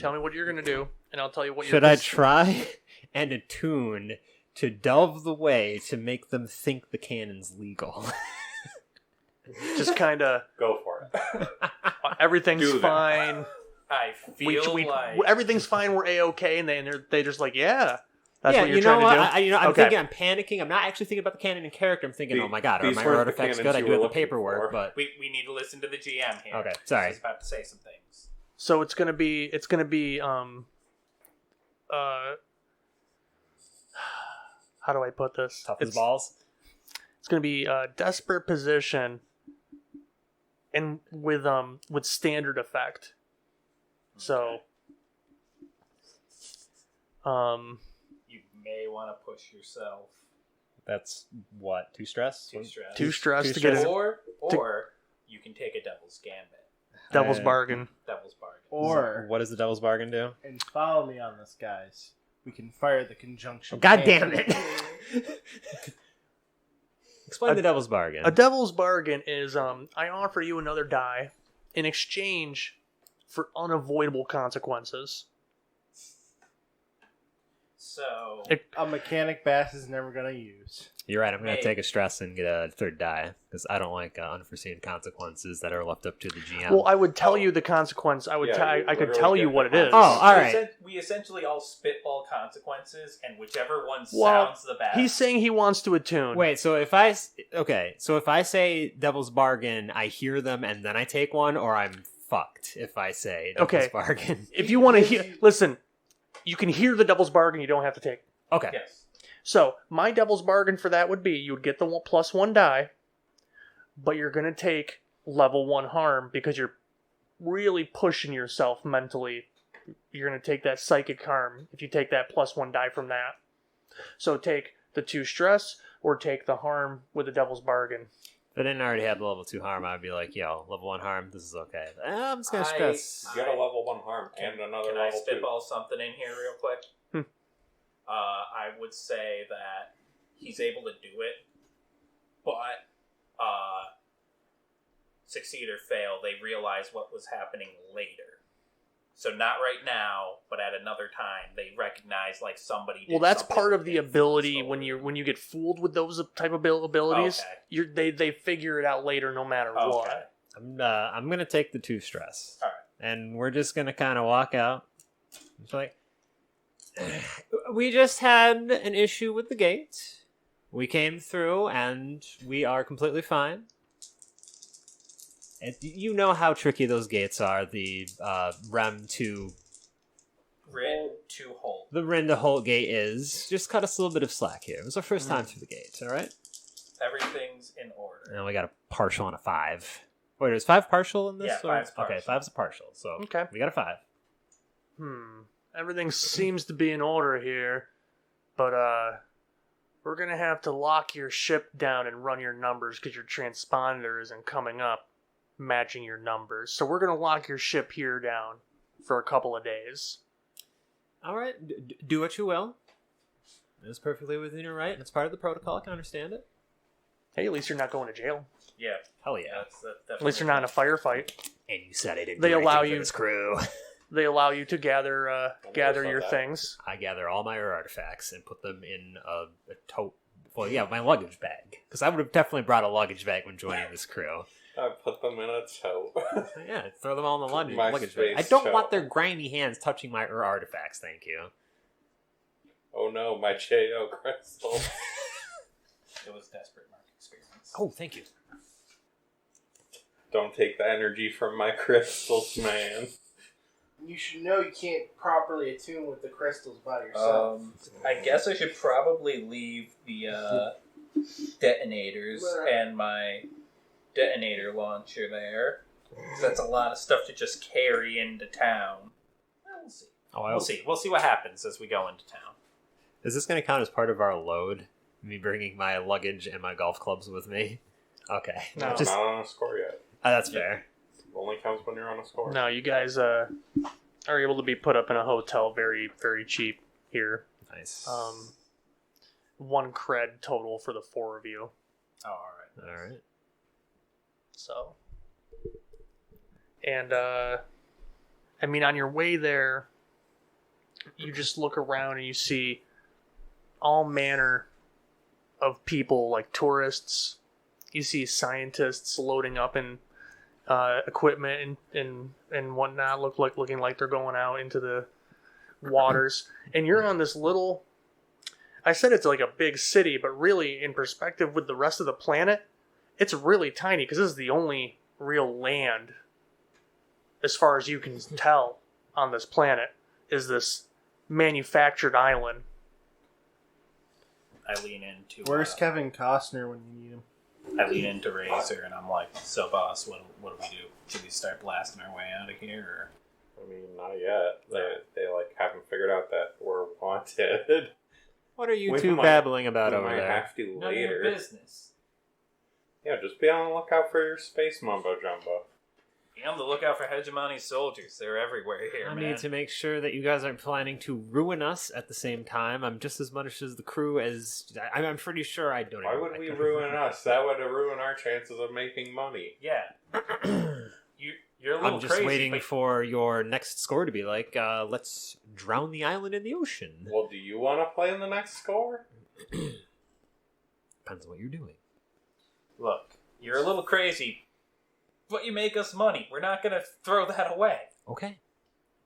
Tell me what you're gonna do, and I'll tell you what. Should I try and attune to delve the way to make them think the cannon's legal? Just kind of Go for it. everything's Do that. fine. I feel like everything's fine. We're a-okay, and they're just like, yeah, that's yeah, what you're you know trying what? to do. I'm Okay. thinking, I'm panicking. I'm not actually thinking about the canon in character. I'm thinking, oh my god, are These my weren't the artifacts cannons good? I you do were have the looking paperwork, for. but we need to listen to the GM here. okay, sorry. He's about to say some things. So it's gonna be how do I put this? Tough as balls. It's gonna be a desperate position, and with standard effect. So, You may want to push yourself. That's what? 2 stress? Too stressed. too stressed Too to get stressed. a Or you can take a devil's gambit. devil's bargain. Devil's bargain. Or, What does the devil's bargain do? and follow me on this, guys. We can fire the conjunction. God cannon. damn it! Explain the devil's bargain. A devil's bargain is I offer you another die in exchange for unavoidable consequences. So A mechanic bass is never gonna use. You're right. I'm going Hey. to take a stress and get a 3rd die because I don't like unforeseen consequences that are left up to the GM. Well, I would tell you the consequence. I would. Yeah, you I could literally tell you get what it the is. Oh, all right. We essentially all spitball consequences, and whichever one Well, sounds the best. He's saying he wants to attune. Wait, so if I say devil's bargain, I hear them and then I take one, or I'm fucked if I say devil's Okay. bargain. If you want to hear, listen. You can hear the devil's bargain. You don't have to take. Okay. Yes. So my devil's bargain for that would be you would get the +1 die, but you're gonna take level 1 harm because you're really pushing yourself mentally you're going to take that psychic harm if you take that +1 die from that. So take the 2 stress or take the harm with the devil's bargain. If I didn't already have the level 2 harm, I'd be like, yo, level 1 harm, this is okay. I'm just gonna stress. You got a level 1 harm and another Can level I spitball something in here real quick? I would say that he's able to do it, but succeed or fail, they realize what was happening later. So not right now, but at another time, they recognize like somebody. Well, that's part of the ability when you get fooled with those type of abilities. Okay. They figure it out later, no matter what. I'm gonna take the 2 stress. All right. And we're just gonna kind of walk out. It's like, we just had an issue with the gate. We came through, and we are completely fine. And you know how tricky those gates are. The Rem to Rin to hold. The Rin to Holt gate is. Just cut us a little bit of slack here. It was our first time through the gate. All right. Everything's in order. And we got a partial and a 5. Wait, is 5 partial in this? Yeah, 5's partial. Okay, 5's a partial. So Okay. we got a 5. Everything seems to be in order here, but we're gonna have to lock your ship down and run your numbers because your transponder isn't coming up matching your numbers. So we're gonna lock your ship here down for a couple of days. All right, do what you will. It's perfectly within your right. It's part of the protocol. I can understand it. Hey, at least you're not going to jail. Yeah. Hell yeah. At least you're not in a firefight. And you said I didn't. They do allow anything for you- this crew. They allow you to gather your that. things. I gather all my artifacts and put them in a tote. Well, yeah, my luggage bag. Because I would have definitely brought a luggage bag when joining this crew. I put them in a tote. Yeah, throw them all in the luggage My bag. I space don't tote. want their grimy hands touching my artifacts, thank you. Oh no, my J.O. crystal. It was desperate mark experience. Oh, thank you. Don't take the energy from my crystals, man. You should know you can't properly attune with the crystals by yourself. I guess I should probably leave the detonators and my detonator launcher there. 'Cause that's a lot of stuff to just carry into town. Well, we'll see. We'll see. We'll see what happens as we go into town. Is this going to count as part of our load? Me bringing my luggage and my golf clubs with me? Okay. No. I'm Just, not on a score yet. that's fair. Only counts when you're on a score. No, you guys are able to be put up in a hotel very, very cheap here. Nice. 1 cred total for the 4 of you. Oh, all right. All right. So, and I mean, on your way there, you just look around and you see all manner of people, like tourists. You see scientists loading up in equipment and whatnot, looking like they're going out into the waters. And you're on this little. I said it's like a big city, but really, in perspective with the rest of the planet, it's really tiny because this is the only real land, as far as you can tell, on this planet, is this manufactured island. I lean into. Where's Kevin Costner when you need him? I lean into Razor and I'm like, "So, boss, what do we do? Should we start blasting our way out of here?" I mean, not yet. They like haven't figured out that we're wanted. What are you We two might- babbling about we over might there? have to None of your later. business. Yeah, just be on the lookout for your space mumbo jumbo. Be on the lookout for hegemony soldiers. They're everywhere here, I man. need to make sure that you guys aren't planning to ruin us at the same time. I'm just as much as the crew as... I'm pretty sure I don't... Why would we ruin us? That would ruin our chances of making money. Yeah. You're a little I'm just crazy, waiting but for your next score to be like, let's drown the island in the ocean. Well, do you want to play in the next score? Depends on what you're doing. look, you're a little crazy, but you make us money. We're not going to throw that away. Okay.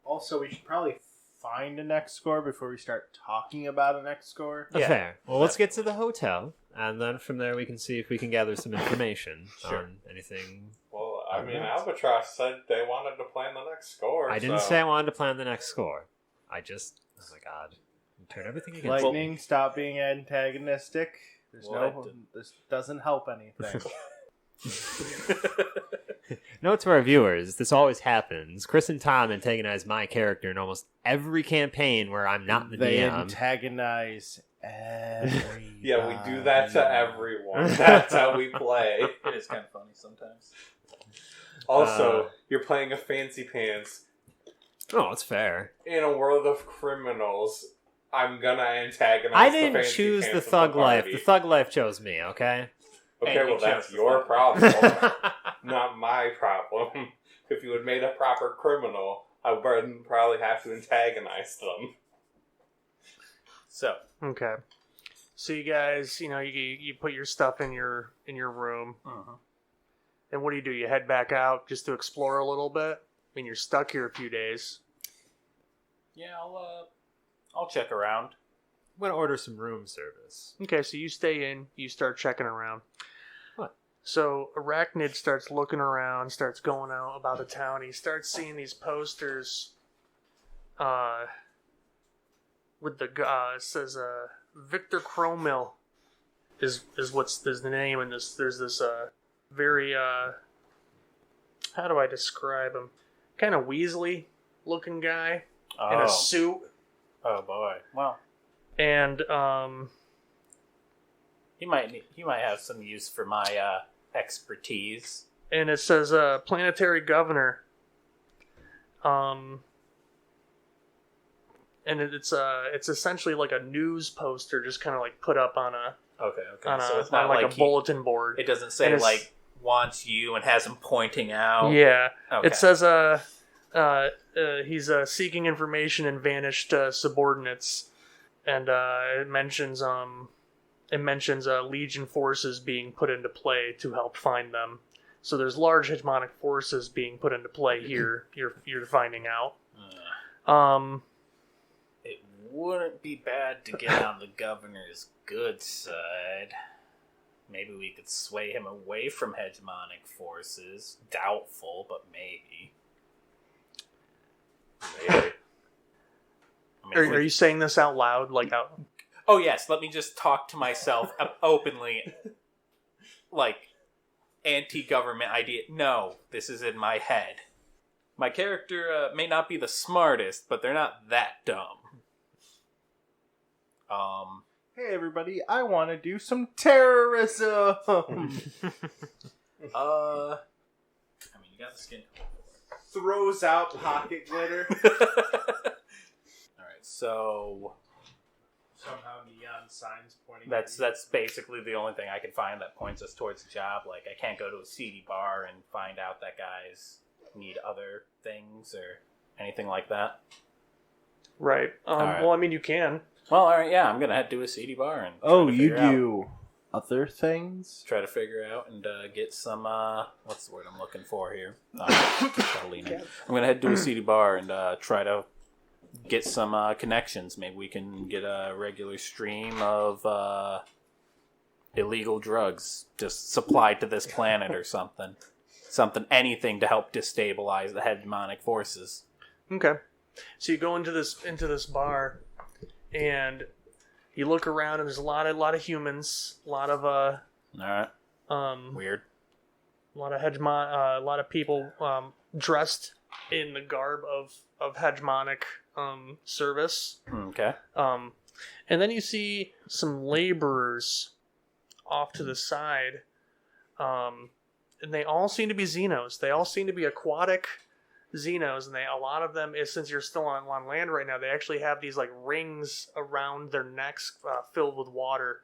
Also, we should probably find a next score before we start talking about a next score. Yeah. Fair. Well, let's get to the hotel, and then from there we can see if we can gather some information Sure. on anything. Well, I mean, Albatross said they wanted to plan the next score. I didn't so- say I wanted to plan the next score. I just... Oh my god. Turn everything against me. Lightning, stop being antagonistic. There's Well, this doesn't help anything. Note to our viewers, this always happens. Chris and Tom antagonize my character in almost every campaign where I'm not the They DM. antagonize everybody. Yeah, we do that to everyone. That's how we play. It is kind of funny sometimes. Also, you're playing a fancy pants Oh, it's fair. in a world of criminals. I'm gonna antagonize. I the didn't fancy choose pants the of thug life. party. The thug life chose me, okay? Okay, And you well that's chose the your thug problem, not my problem. If you had made a proper criminal, I wouldn't probably have to antagonize them. So, Okay. So you guys, you put your stuff in your room, and what do? You head back out just to explore a little bit. I mean, you're stuck here a few days. yeah, I'll check around. I'm going to order some room service. Okay, so you stay in. You start checking around. What? So Arachnid starts looking around, starts going out about the town. He starts seeing these posters. With the it says Victor Cromwell is the name in this. There's this very how do I describe him? Kind of Weasley looking guy in a suit, Oh boy. Well, and he might have some use for my expertise. and it says planetary governor. And it's essentially like a news poster, just kind of like put up on a Okay. so it's not on like like a bulletin board. It doesn't say And it's- like wants you and has him pointing out. Yeah, Okay. it says he's seeking information in vanished subordinates, and it mentions Legion forces being put into play to help find them. So there's large hegemonic forces being put into play here. You're finding out. It wouldn't be bad to get on the governor's good side. Maybe we could sway him away from hegemonic forces. Doubtful, but maybe. Maybe. I mean, Are you saying this out loud? Like out? Oh yes, let me just talk to myself openly. Like, anti-government idea. No, this is in my head. My character may not be the smartest, but they're not that dumb. Hey everybody, I want to do some terrorism. I mean, you got the skin. Throws out pocket glitter. Alright, so Somehow neon signs pointing. that's basically the only thing I can find that points us towards the job. Like, I can't go to a seedy bar and find out that guys need other things or anything like that. Right. right. Well, I mean, you can. Well, alright, yeah, I'm gonna head to a seedy bar and try Oh, to you figure out- do other things? Try to figure out and get some, what's the word I'm looking for here? I'm gonna head to a seedy bar and try to get some connections. Maybe we can get a regular stream of illegal drugs just supplied to this planet or something. Anything to help destabilize the hegemonic forces. Okay. So you go into this bar, and you look around, and there's a lot of humans, a lot of Alright, weird. a lot of people dressed in the garb of hegemonic service. Okay. And then you see some laborers off to the side, and they all seem to be Xenos. They all seem to be aquatic Xenos, and a lot of them is, since you're still on land right now, they actually have these like rings around their necks filled with water,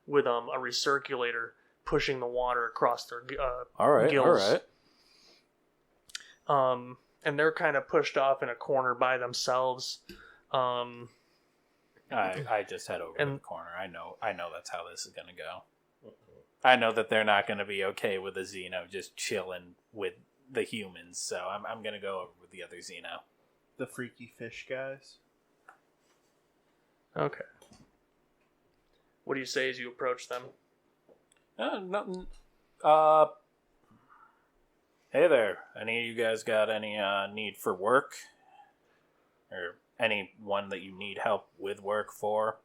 with a recirculator pushing the water across their gills. And they're kind of pushed off in a corner by themselves. I just head over to And- the corner. I know that's how this is gonna go. I know that they're not gonna be okay with a Xeno just chilling with the humans, so I'm gonna go over with the other Xeno. The freaky fish guys. Okay. What do you say as you approach them? Nothing. Hey there. Any of you guys got any need for work? Or anyone that you need help with work for?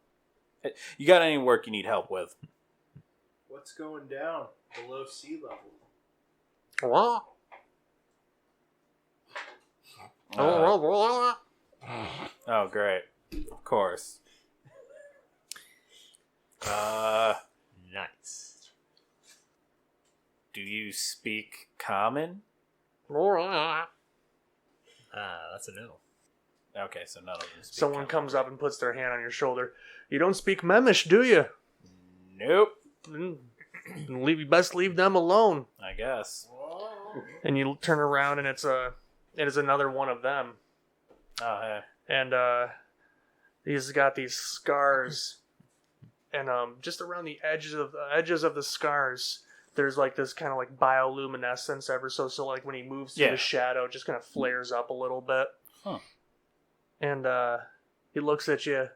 You got any work you need help with? What's going down below sea level? Oh, great. Of course. Nice. Do you speak common? That's a no. Okay, so none of them speak Someone common. comes up and puts their hand on your shoulder. You don't speak Memish, do you? Nope. You best leave them alone. I guess. And you turn around and it is another one of them. Oh, hey. And he's got these scars, and just around the edges of the scars, there's like this kind of like bioluminescence ever so like when he moves through Yeah. the shadow, it just kind of flares up a little bit. Huh. And he looks at you.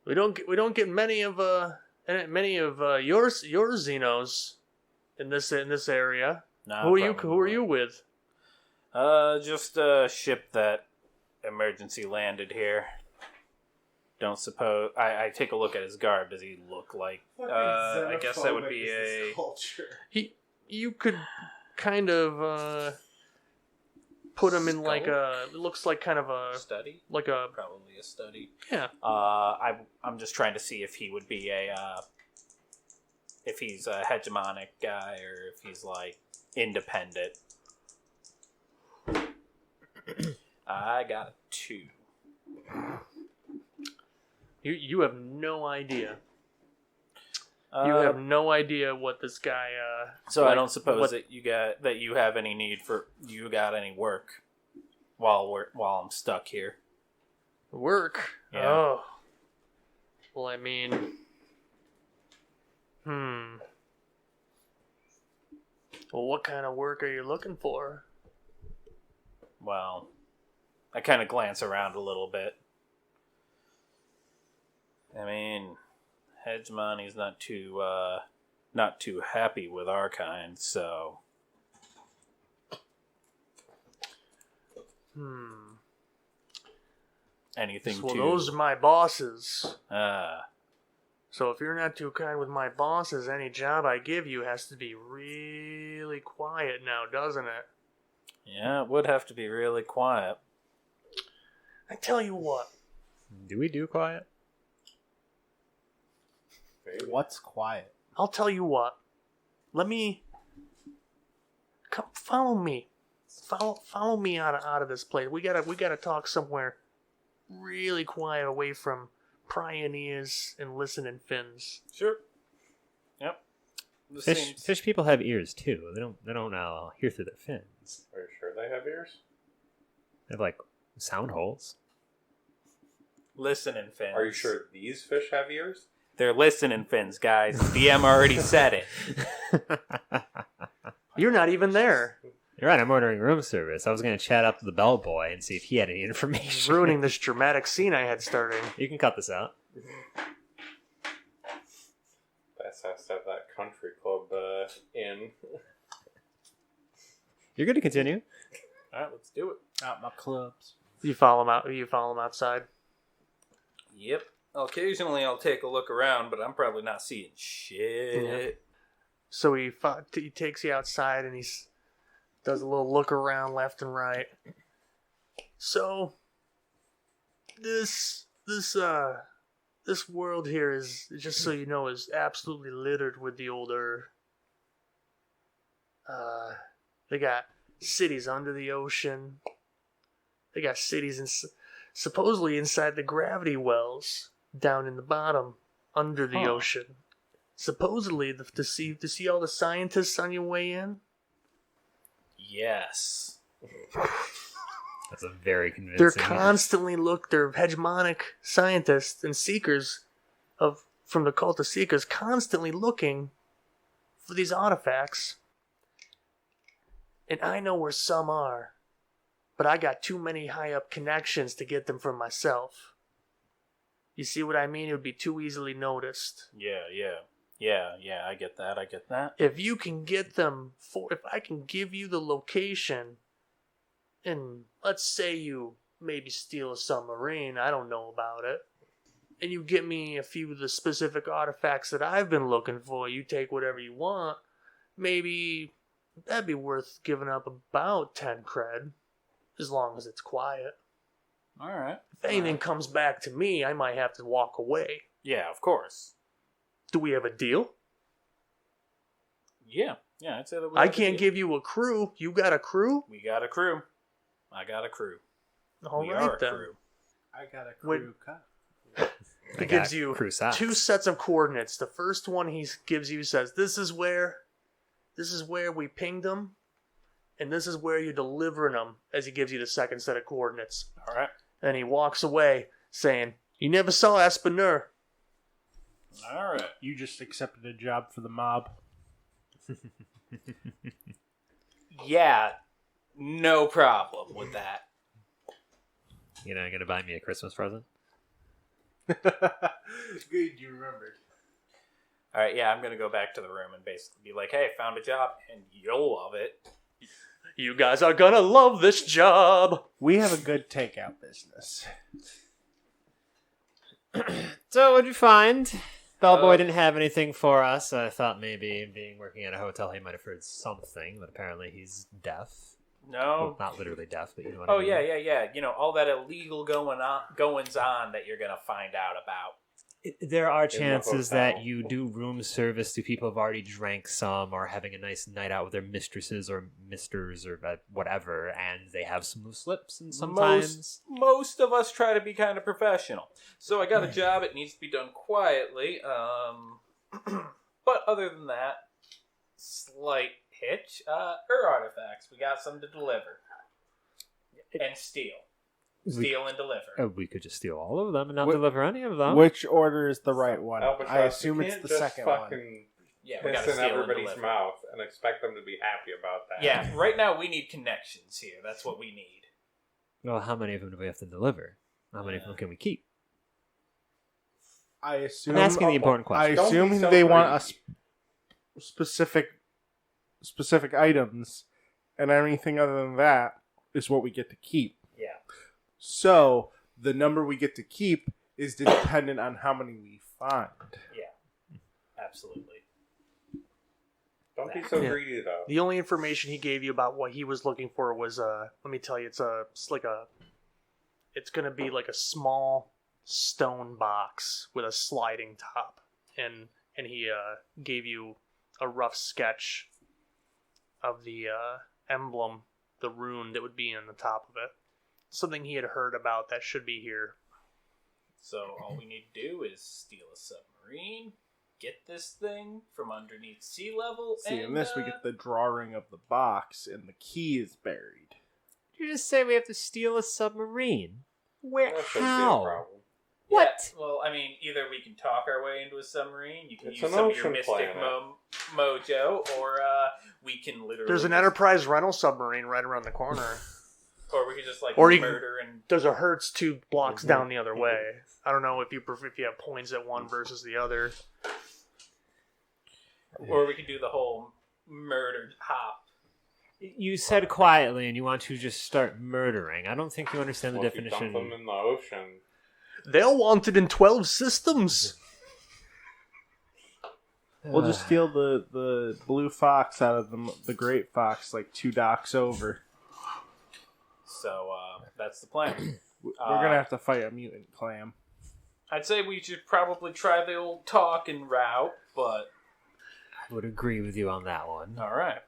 We don't get many of your Xenos in this area. Nah, Who are probably you with? Just a ship that emergency landed here. Don't suppose... I take a look at his garb. Does he look like... I guess that would be a... You could kind of put him in like a... It looks like kind of a... Study? Like a... Probably a study. Yeah. I'm just trying to see if he would be if he's a hegemonic guy or if he's like independent. I got a 2. You have no idea. You have no idea what this guy... so like, I don't suppose what- that you have any need for... You got any work while I'm stuck here. Work? Yeah. Oh. Well, I mean... Well, what kind of work are you looking for? Well, I kind of glance around a little bit. I mean, Hegemony's not too happy with our kind, so... Anything Well, to... those are my bosses. Ah, So if you're not too kind with my bosses, any job I give you has to be really quiet now, doesn't it? yeah, it would have to be really quiet. I tell you what. Do we do quiet? What's quiet? I'll tell you what. Let me... Come, follow me. Follow me out of this place. We gotta talk somewhere really quiet away from prying ears and listening fins. Sure. Yep. This seems- Fish people have ears too. They don't hear through their fins. Are you sure they have ears? They have like sound holes. Listening fins. Are you sure these fish have ears? They're listening fins, guys. DM already said it. You're not even there. You're right. I'm ordering room service. I was going to chat up to the bellboy and see if he had any information. Ruining this dramatic scene I had starting. You can cut this out. That's has to have that country club in. You're going to continue. All right, let's do it. Not my clubs. You follow him out. You follow him outside. Yep. Occasionally I'll take a look around, but I'm probably not seeing shit. Yeah. So he takes you outside and does a little look around left and right. So this world here is, just so you know, is absolutely littered with the older. They got cities under the ocean. They got cities supposedly inside the gravity wells down in the bottom under the ocean. Supposedly to see all the scientists on your way in. Yes. That's a very convincing. They're hegemonic scientists and seekers from the cult of seekers, constantly looking for these artifacts. And I know where some are, but I got too many high up connections to get them for myself. You see what I mean? It would be too easily noticed. Yeah, I get that. If you can get them if I can give you the location, and let's say you maybe steal a submarine, I don't know about it, and you get me a few of the specific artifacts that I've been looking for, you take whatever you want, maybe that'd be worth giving up about 10 cred, as long as it's quiet. All right. If anything comes back to me, I might have to walk away. Yeah, of course. Do we have a deal? Yeah, I'd say that we I have a can't deal. give you a crew. You got a crew? We got a crew. I got a crew. All we right, are a then. crew. I got a Wait. crew cut. It gives you crew socks. 2 sets of coordinates. The first one he gives you says, this is where we pinged them, and this is where you're delivering them, as he gives you the second set of coordinates. All right. And he walks away saying, you never saw Espineur. All right. You just accepted a job for the mob. Yeah, no problem with that. You know, gonna buy me a Christmas present? Good, you remembered. All right, yeah, I'm going to go back to the room and basically be like, hey, found a job, and you'll love it. You guys are gonna love this job. We have a good takeout business. So, what'd you find? Bellboy didn't have anything for us. I thought maybe being working at a hotel, he might have heard something, but apparently he's deaf. No. Well, not literally deaf, but you know what I Oh, mean. yeah. You know, all that illegal goings on that you're going to find out about. There are the chances hotel. that you do room service to people who've already drank some or having a nice night out with their mistresses or misters or whatever, and they have some loose lips, and sometimes... Most of us try to be kind of professional. So I got a job. It needs to be done quietly. But other than that, slight hitch. Artifacts. We got some to deliver. And steal. Steal and deliver. We could just steal all of them and not deliver any of them. Which order is the right one? Albatross, I assume you it's can't the just second one. fucking Yeah, we piss gotta in steal and everybody's deliver. mouth and expect them to be happy about that. Yeah, right now we need connections here. That's what we need. Well, how many of them do we have to deliver? How many of them can we keep? I assume. I'm asking the important I question. Don't be assume so they want greedy. specific items, and anything other than that is what we get to keep. Yeah. So the number we get to keep is dependent on how many we find. Yeah. Absolutely. Don't be so Yeah. greedy, though. The only information he gave you about what he was looking for was, let me tell you, it's gonna be like a small stone box with a sliding top, and he gave you a rough sketch of the emblem, the rune that would be in the top of it. Something he had heard about that should be here. So all we need to do is steal a submarine, get this thing from underneath sea level, See, and in this we get the drawing of the box, and the key is buried. Did you just say we have to steal a submarine? Where? That shouldn't be a How? problem. What? Yeah, well, I mean, either we can talk our way into a submarine, you can It's use an some of your ocean mystic planet. mojo, or we can literally There's an just- Enterprise rental submarine right around the corner. or we could just like Or you- murder and There's a Hertz 2 blocks down the other way. I don't know if you have points at one versus the other. or we could do the whole murdered hop. You said quietly, and you want to just start murdering. I don't think you understand the Well, if you definition. dump them in the ocean, They'll want it in 12 systems. We'll just steal the blue fox out of the great fox, like 2 docks over. So that's the plan. We're gonna have to fight a mutant clam. I'd say we should probably try the old talking route, but I would agree with you on that one. all right.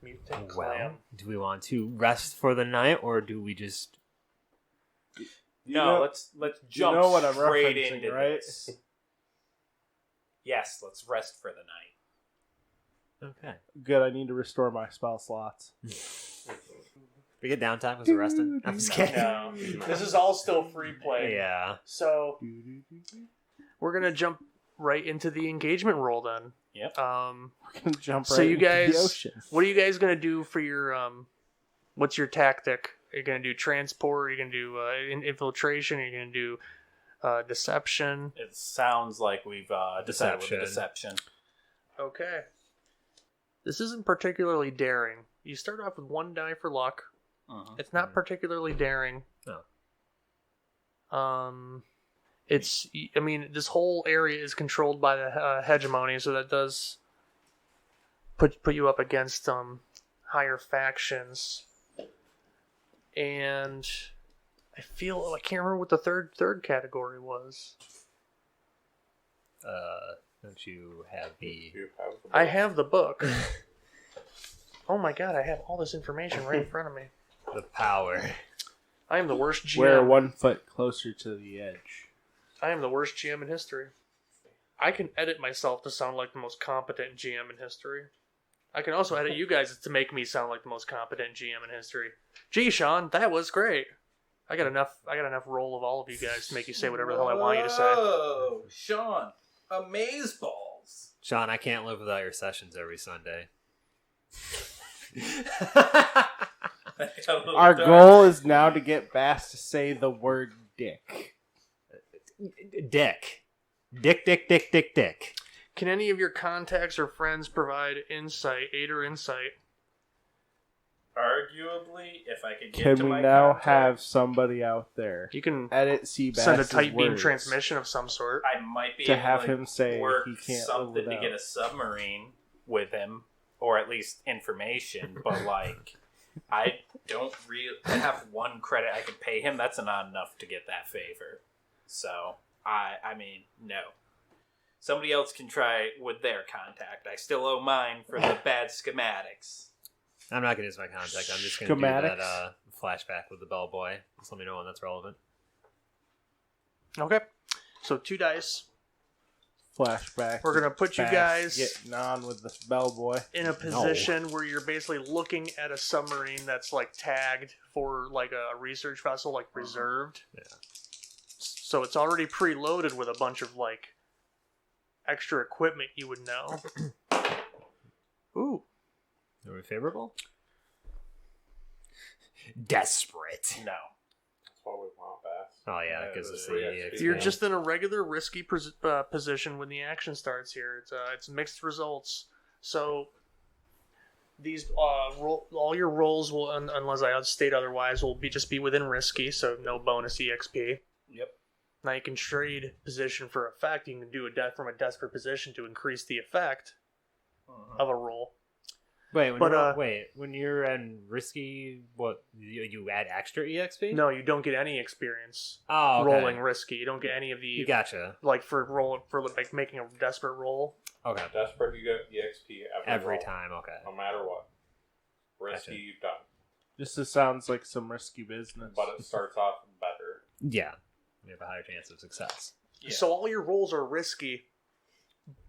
Mutant Well, clam. do we want to rest for the night, or do we just... No, know- let's jump know what I'm straight referencing, into right? this. Yes, let's rest for the night. Okay. Good, I need to restore my spell slots. We get downtime because we're resting. I'm just kidding. No, this is all still free play. Yeah. So we're gonna jump right into the engagement roll then. Yep. We're gonna jump right So you into guys, the ocean. what are you guys gonna do for your what's your tactic? Are you gonna do transport? Are you gonna do infiltration? Are you gonna do deception? It sounds like we've decided with the Deception. deception. Okay. This isn't particularly daring. You start off with 1 die for luck. Mhm. It's not particularly daring. No. I mean, this whole area is controlled by the hegemony, so that does put you up against higher factions. And I can't remember what the third category was. Don't you have the... I have the book. Oh my god, I have all this information right in front of me. The power. I am the worst GM. We're 1 foot closer to the edge. I am the worst GM in history. I can edit myself to sound like the most competent GM in history. I can also edit you guys to make me sound like the most competent GM in history. Gee, Sean, that was great. I got enough roll of all of you guys to make you say whatever the hell I want you to say. Oh, Sean, amazeballs. Sean, I can't live without your sessions every Sunday. Our goal is now to get Bass to say the word dick. Dick. Dick. Can any of your contacts or friends provide aid or insight? Arguably, if I could get Can to we my now contact, have somebody out there You can edit Seabass's send a tight beam words transmission of some sort. I might be to able have to him say work he can't live something to without. get a submarine with him, or at least information. But like, I don't really have 1 credit I can pay him. That's not enough to get that favor. So I mean, no. Somebody else can try with their contact. I still owe mine for the bad schematics. I'm not going to use my contact. I'm just going to do that flashback with the bellboy. Just let me know when that's relevant. Okay. So 2 dice. Flashback. We're going to put you Bass guys getting on with the bellboy. in a position where you're basically looking at a submarine that's like tagged for like a research vessel, like reserved. Yeah. So it's already preloaded with a bunch of like extra equipment you would know. Ooh. Are we favorable? Desperate. No. That's what we want, Bass. Oh yeah, that gives us the EXP. You're just in a regular risky position when the action starts here. It's mixed results. So these all your rolls will, unless I state otherwise, will just be within risky. So no bonus EXP. Yep. Now you can trade position for effect. You can do from a desperate position to increase the effect of a roll. Wait, when you're in risky, what you add extra EXP? No, you don't get any experience rolling risky. You don't get any of the. You gotcha. Like for like making a desperate roll. Okay. Desperate, you get EXP every roll, time. Okay. no matter what. Risky, Gotcha. you've done. This sounds like some risky business. But it starts off better. Yeah, we have a higher chance of success. Yeah. So all your rolls are risky,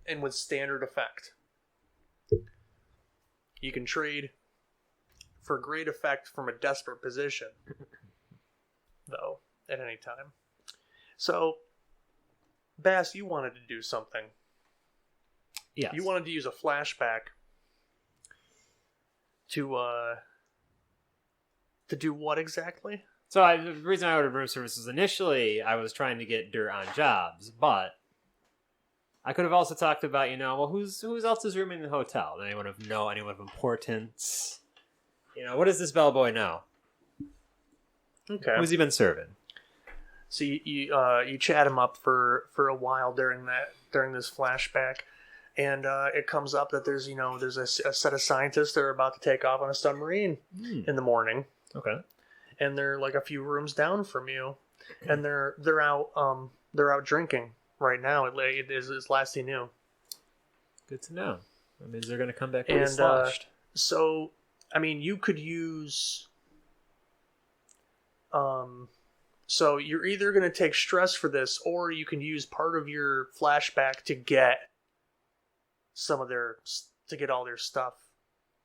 and with standard effect. You can trade for great effect from a desperate position, though, at any time. So, Bass, you wanted to do something. Yes. You wanted to use a flashback to do what exactly? So the reason I ordered room service was initially I was trying to get dirt on jobs, but I could have also talked about, who's else is rooming in the hotel? Anyone of importance? What does this bellboy know? Okay. Who's he been serving? So you chat him up for a while during this flashback, and it comes up that there's a set of scientists that are about to take off on a submarine in the morning. Okay. And they're like a few rooms down from you, and they're out drinking right now. It is last he knew. Good to know. That means they're going to come back And sloshed. so, I mean, you could use. So you're either going to take stress for this, or you can use part of your flashback to get all their stuff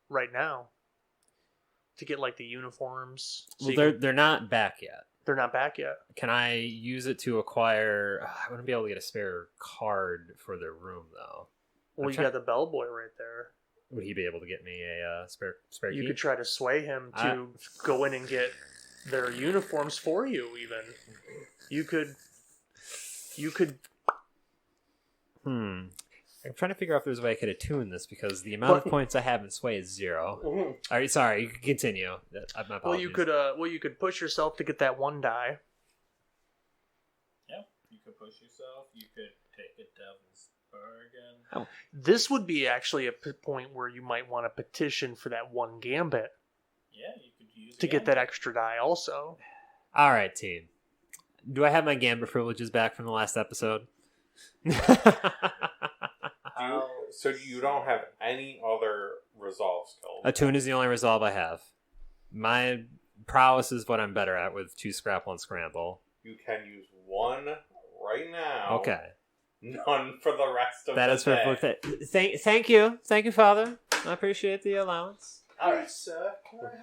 right now. To get like the uniforms. So They're not back yet. They're not back yet. Can I use it to acquire... I wouldn't be able to get a spare card for their room, though. Well, you got the bellboy right there. Would he be able to get me a spare key? You could try to sway him to go in and get their uniforms for you, even. You could... I'm trying to figure out if there's a way I could attune this, because the amount of points I have in sway is 0. All right, sorry, you can continue. My apologies. you could push yourself to get that 1 die. Yeah, you could You could take a devil's bargain. This would be actually a point where you might want to petition for that one gambit Yeah, you could use to get that extra die also. All right, team. Do I have my gambit privileges back from the last episode? So you don't have any other resolve skills? Attune is the only resolve I have. My prowess is what I'm better at with 2 scrapple and scramble. You can use one right now. Okay. None for the rest of That the is for day. thank you, Father. I appreciate the allowance. All right, sir.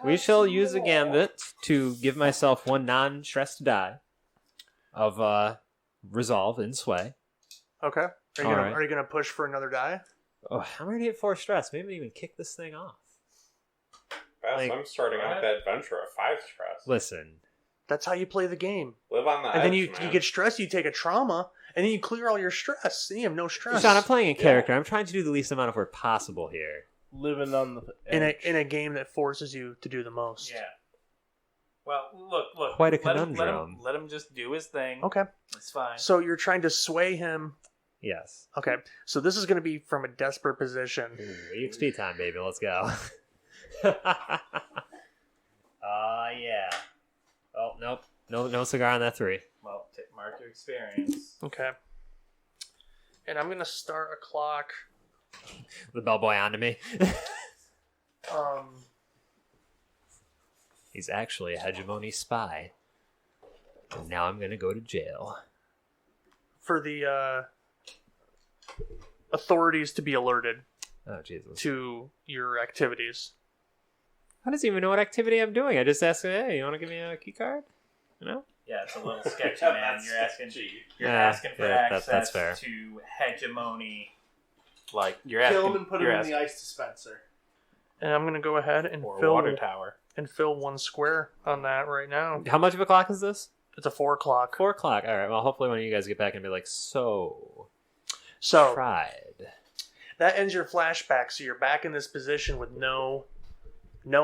We shall use a gambit to give myself 1 non-stressed die of resolve and sway. Okay. Are you gonna push for another die? Oh, I'm gonna get 4 stress. Maybe even kick this thing off. Best, Like, I'm starting out the adventure at 5 stress. Listen, That's how you play the game. Live on the And edge, then you man. get stressed, you take a trauma, and then you clear all your stress. Then you have no stress. Sean, I'm playing a character. I'm trying to do the least amount of work possible here. Living on the in a game that forces you to do the most. Yeah. Well, look. Quite a let conundrum. Let him just do his thing. Okay. It's fine. So you're trying to sway him. Yes. Okay. So this is going to be from a desperate position. Ooh, EXP time, baby. Let's go. Yeah. Oh, nope. No cigar on that 3. Well, mark your experience. Okay. And I'm going to start a clock. The bellboy onto me. He's actually a hegemony spy. And now I'm gonna go to jail. For the authorities to be alerted Oh, Jesus. to your activities. How does he even know what activity I'm doing? I just ask him, hey, you want to give me a key card? You know? Yeah, it's a little sketchy, man. You're asking for Yeah, access that's fair. to hegemony. Like you're Kill asking, him and put you're him in asking the ice dispenser. And I'm going to go ahead and for a fill water tower. 1 square on that right now. How much of a clock is this? It's a 4 o'clock. 4 o'clock. All right. Well, hopefully when you guys get back and be like, so tried. That ends your flashback. So you're back in this position with no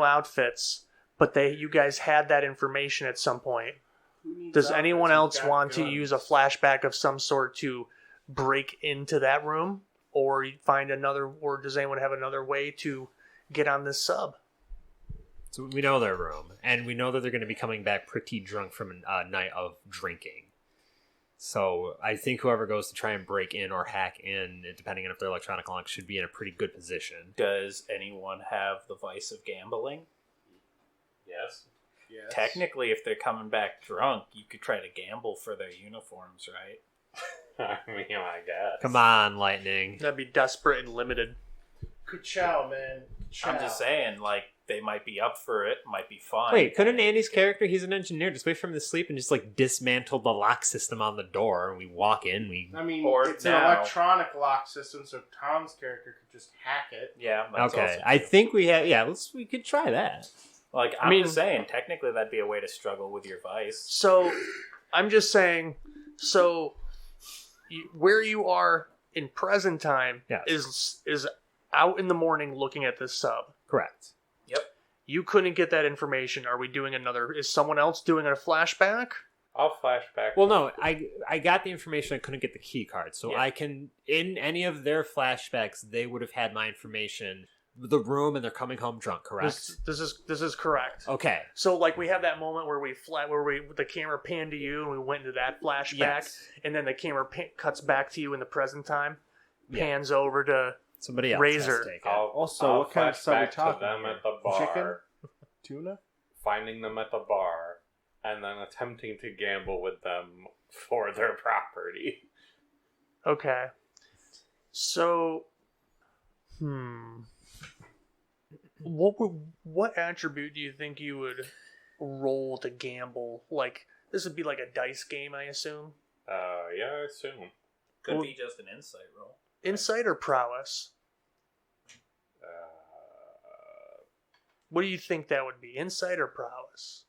outfits, but you guys had that information at some point. Who needs Does outfits? anyone We've else got want to guns. use a flashback of some sort to break into that room, or or does anyone have another way to get on this sub? So we know their room, and we know that they're going to be coming back pretty drunk from a night of drinking. So I think whoever goes to try and break in or hack in, depending on if they're electronic lock, should be in a pretty good position. Does anyone have the vice of gambling? Yes. Yes. Technically, if they're coming back drunk, you could try to gamble for their uniforms, right? I mean, I guess. Come on, Lightning. That'd be desperate and limited. Ka-chow, man. Ka-chow. I'm just saying, like, they might be up for it, might be fun. Wait, couldn't Andy's character, he's an engineer, just wait for him to sleep and just like dismantle the lock system on the door, and we walk in, I mean, Or it's now- an electronic lock system, so Tom's character could just hack it. Yeah, that's Okay, also I true. think we could try that. Like, I I'm mean- just saying, technically that'd be a way to struggle with your vice. So I'm just saying. So where you are in present time Yes. is out in the morning looking at this sub. Correct. You couldn't get that information. Are we doing another? Is someone else doing a flashback? I'll flashback. Well, no, I got the information. I couldn't get the key card, so Yeah. I can in any of their flashbacks they would have had my information, the room, and they're coming home drunk. Correct. This is correct. Okay. So like we have that moment where the camera panned to you and we went into that flashback, Yes. and then the camera cuts back to you in the present time, Yeah. pans over to Somebody else Razor. has to take it. Also, I'll what kind of sub we flashback to talking them here? at the bar, Chicken? Tuna? finding them at the bar, and then attempting to gamble with them for their property. okay. So, what attribute do you think you would roll to gamble? Like this would be like a dice game, I assume. Yeah, I assume. Could Well- be just an insight roll. Insight or prowess? What do you think that would be? Insight or prowess?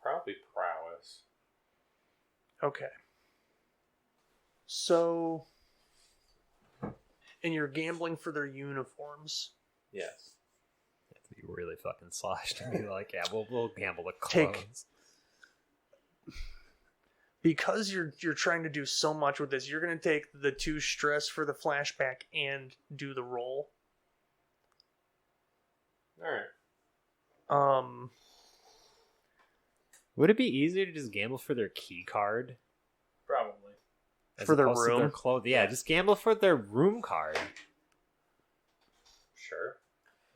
Probably prowess. Okay. So, and you're gambling for their uniforms. Yes. You have to be really fucking sloshed to be like, yeah, we'll gamble the Take- clothes. because you're trying to do so much with this, you're going to take the 2 stress for the flashback and do the roll. All right. Would it be easier to just gamble for their key card? Probably. As For their opposed to room? clothes? Yeah, just gamble for their room card. Sure.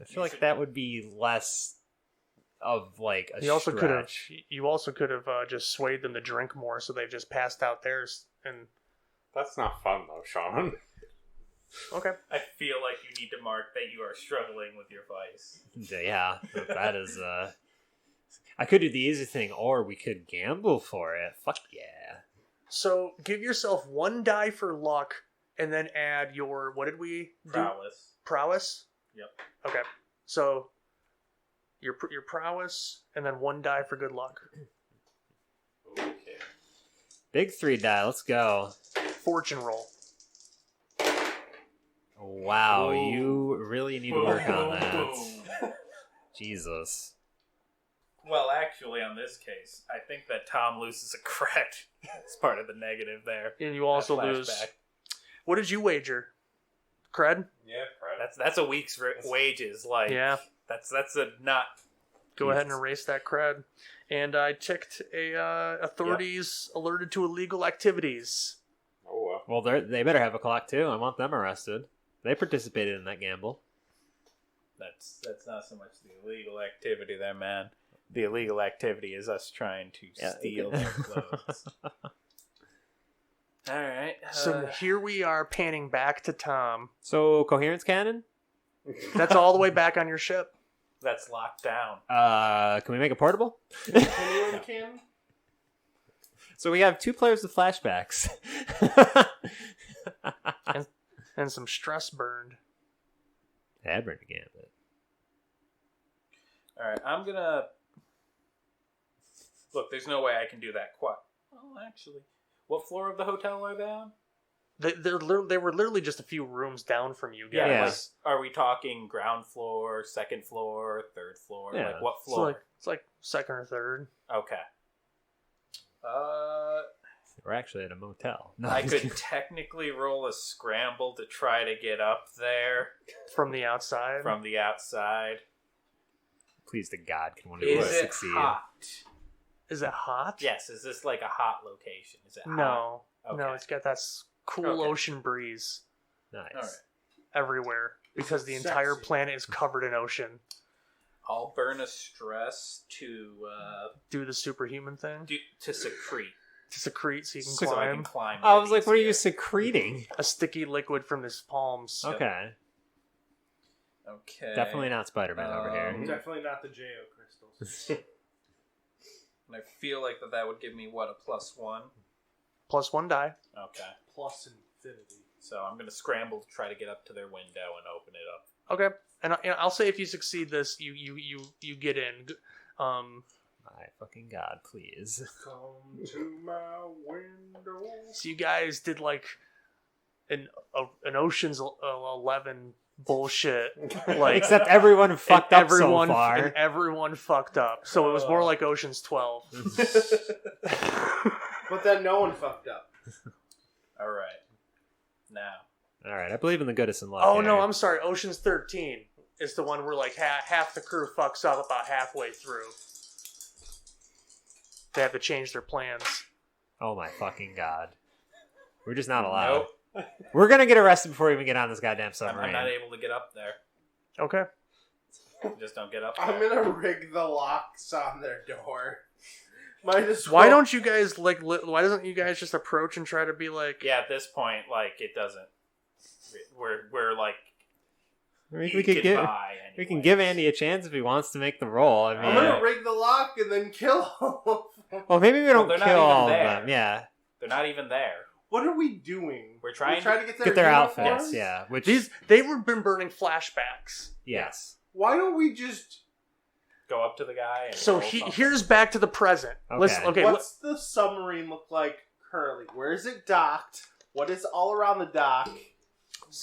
I feel like that would be less of like a You also stretch. could have just swayed them to drink more, so they've just passed out theirs. And That's not fun, though, Sean. okay, I feel like you need to mark that you are struggling with your vice. Yeah, that is. I could do the easy thing, or we could gamble for it. Fuck yeah! so give yourself 1 die for luck, and then add your what did we do? Prowess. Prowess. Yep. Okay, so your prowess, and then 1 die for good luck. Okay. Big 3 die. Let's go. Fortune roll. Wow, Whoa. you really need to work on that. Boom. Jesus. Well, actually, on this case, I think that Tom loses a credit. It's part of the negative there. And you also That lose. flashback. What did you wager? Cred? Yeah, Fred. That's a week's wages. Like, Yeah. That's a not. Go ahead and erase that cred. And I ticked authorities alerted to illegal activities. Oh, well. Well, they better have a clock too. I want them arrested. They participated in that gamble. That's not so much the illegal activity there, man. The illegal activity is us trying to steal their clothes. All right. So here we are panning back to Tom. So, coherence cannon? That's all the way back on your ship. That's locked down. Can we make it portable? Anyone can? So we have 2 players with flashbacks. And some stress burned. Adburn a gambit. All right, I'm gonna look. There's no way I can do that quite. Well, actually, what floor of the hotel are they on? They were literally just a few rooms down from you guys. Yeah. Like, are we talking ground floor, second floor, third floor? Yeah. Like what It's floor? like second or third. Okay. We're actually at a motel. No, I could technically roll a scramble to try to get up there From the outside. from the outside. Please to God, can one of Is us it succeed? hot? Is it hot? Yes. Is this like a hot location? Is it hot? No. Okay. No, it's got that cool Okay. ocean breeze Nice. All right. everywhere because the entire Sexy. planet is covered in ocean. I'll burn a stress to Do the superhuman thing to secrete. to secrete so you can So I climb can climb. I a was bit like, what are you easier. secreting? a sticky liquid from his palms. Okay. Okay. Definitely not Spider-Man over here. Definitely not the Jo crystals. And I feel like that would give me what, a +1? Plus 1 die. Okay. Plus infinity. So I'm gonna scramble to try to get up to their window and open it up. Okay, and I'll say if you succeed this, you get in. My fucking God, please. Come to my window. So you guys did like an Ocean's 11 bullshit, like Except everyone fucked up everyone, so far. and everyone fucked up. So it was more like Ocean's 12. But then no one fucked up. All right. Now. All right, I believe in the goodness and luck. Oh here. no, I'm sorry. Ocean's 13 is the one where like half the crew fucks up about halfway through. They have to change their plans. Oh my fucking God. We're just not allowed. Nope. We're gonna get arrested before we even get on this goddamn I'm submarine. not able to get up there. Okay. Just don't get up I'm there. gonna rig the locks on their door. Might as well. Why don't you guys why doesn't you guys just approach and try to be like? Yeah, at this point, like, it doesn't. We're like, we you could get give by we can anyway. give Andy a chance if he wants to make the roll. I I'm mean, gonna rig the lock and then kill all of them. well, maybe we don't they're not kill even all there. of them. Yeah, They're not even there. What are we doing? We're trying to get get their uniforms? outfits. Yeah, which They were been burning flashbacks. yes. Why don't we just... Go up to the guy and So roll something. here's back to the present. Okay. What's the submarine look like currently? Where is it docked? What is all around the dock?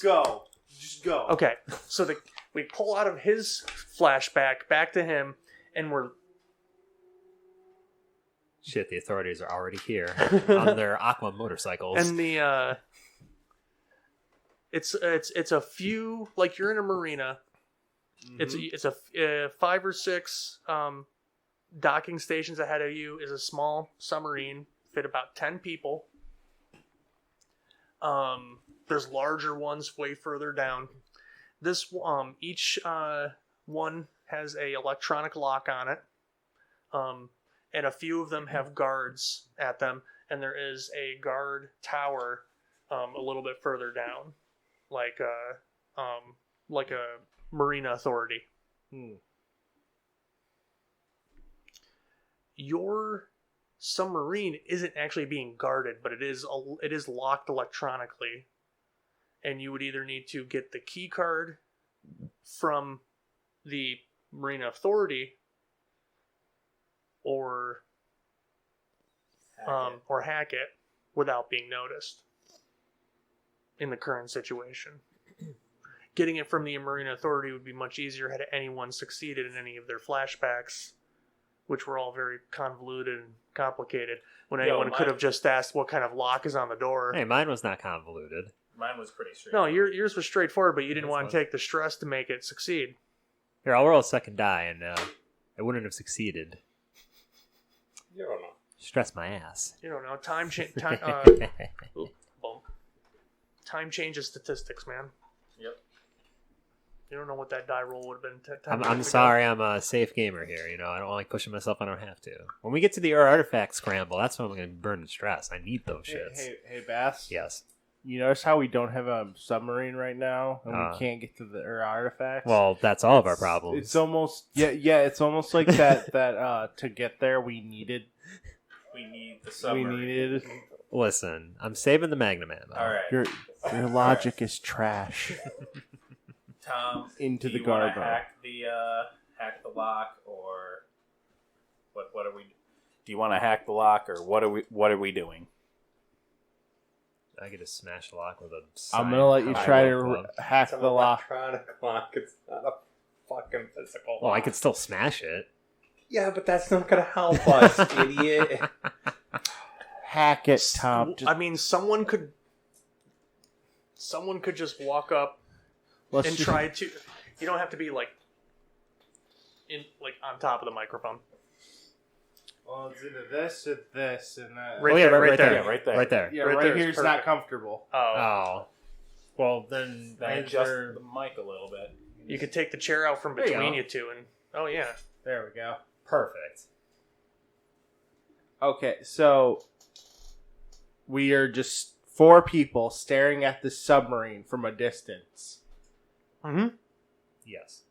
Go. Just go. Okay, so we pull out of his flashback back to him, and we're Shit, the authorities are already here on their Aqua motorcycles. And the it's a few, like you're in a marina. It's a 5 or 6 docking stations ahead of you is a small submarine, fit about 10 people. There's larger ones way further down. This each one has a electronic lock on it, and a few of them have guards at them, and there is a guard tower a little bit further down, like a marina authority. Your submarine isn't actually being guarded, but it is locked electronically, and you would either need to get the key card from the marina authority or hack it without being noticed in the current situation. Getting it from the marina authority would be much easier had anyone succeeded in any of their flashbacks, which were all very convoluted and complicated, when anyone could have just asked what kind of lock is on the door. Hey, mine was not convoluted. Mine was pretty straightforward. No, yours was straightforward, but you didn't want to take the stress to make it succeed. Here, I'll roll a second die, and it wouldn't have succeeded. You don't know. Stress my ass. You don't know. Time changes statistics, man. Yep. You don't know what that die roll would have been. I'm sorry, I'm a safe gamer here. You know, I don't like pushing myself. I don't have to. When we get to the artifact scramble, that's when I'm going to burn stress. I need those shits. Hey, Bass. Yes. You notice how we don't have a submarine right now, and we can't get to the artifacts? Well, that's all of our problems. It's almost it's almost like that to get there we need the submarine. Listen, I'm saving the Magnum ammo. All right. Your logic is trash. Tom, into do the you wanna garbo. hack the lock, or what are we? Do you want to hack the lock, or what are we doing? I get to smash the lock with a I'm gonna let you try to hack It's an the lock. electronic lock. It's not a fucking physical lock. Well, I could still smash it. Yeah, but that's not gonna help us, idiot. Hack it, Tom. I mean, someone could just walk up and try to. You don't have to be like on top of the microphone. Well, it's either this or this, and that. Right there. Right there. Yeah, right there. Right there. Yeah, Right right there is here's not perfect. comfortable. Oh. Well, then Adjust the mic a little bit. You could take the chair out from There you between go. you two, and There we go. perfect. Okay, so we are just 4 people staring at the submarine from a distance. Yes.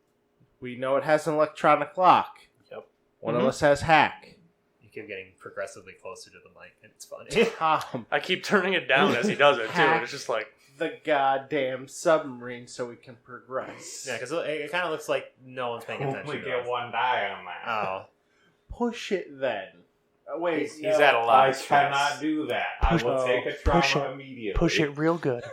We know it has an electronic lock. Yep. One of us has hack. You keep getting progressively closer to the mic, and it's funny. Tom, I keep turning it down as he does it too. And it's just like the goddamn submarine so we can progress. Yeah, because it kind of looks like no one's paying attention. Only to get us. one die on that. Oh. Push it then. Wait, He's at a lot I of stress. cannot do that. I will take a trauma immediately. push it real good.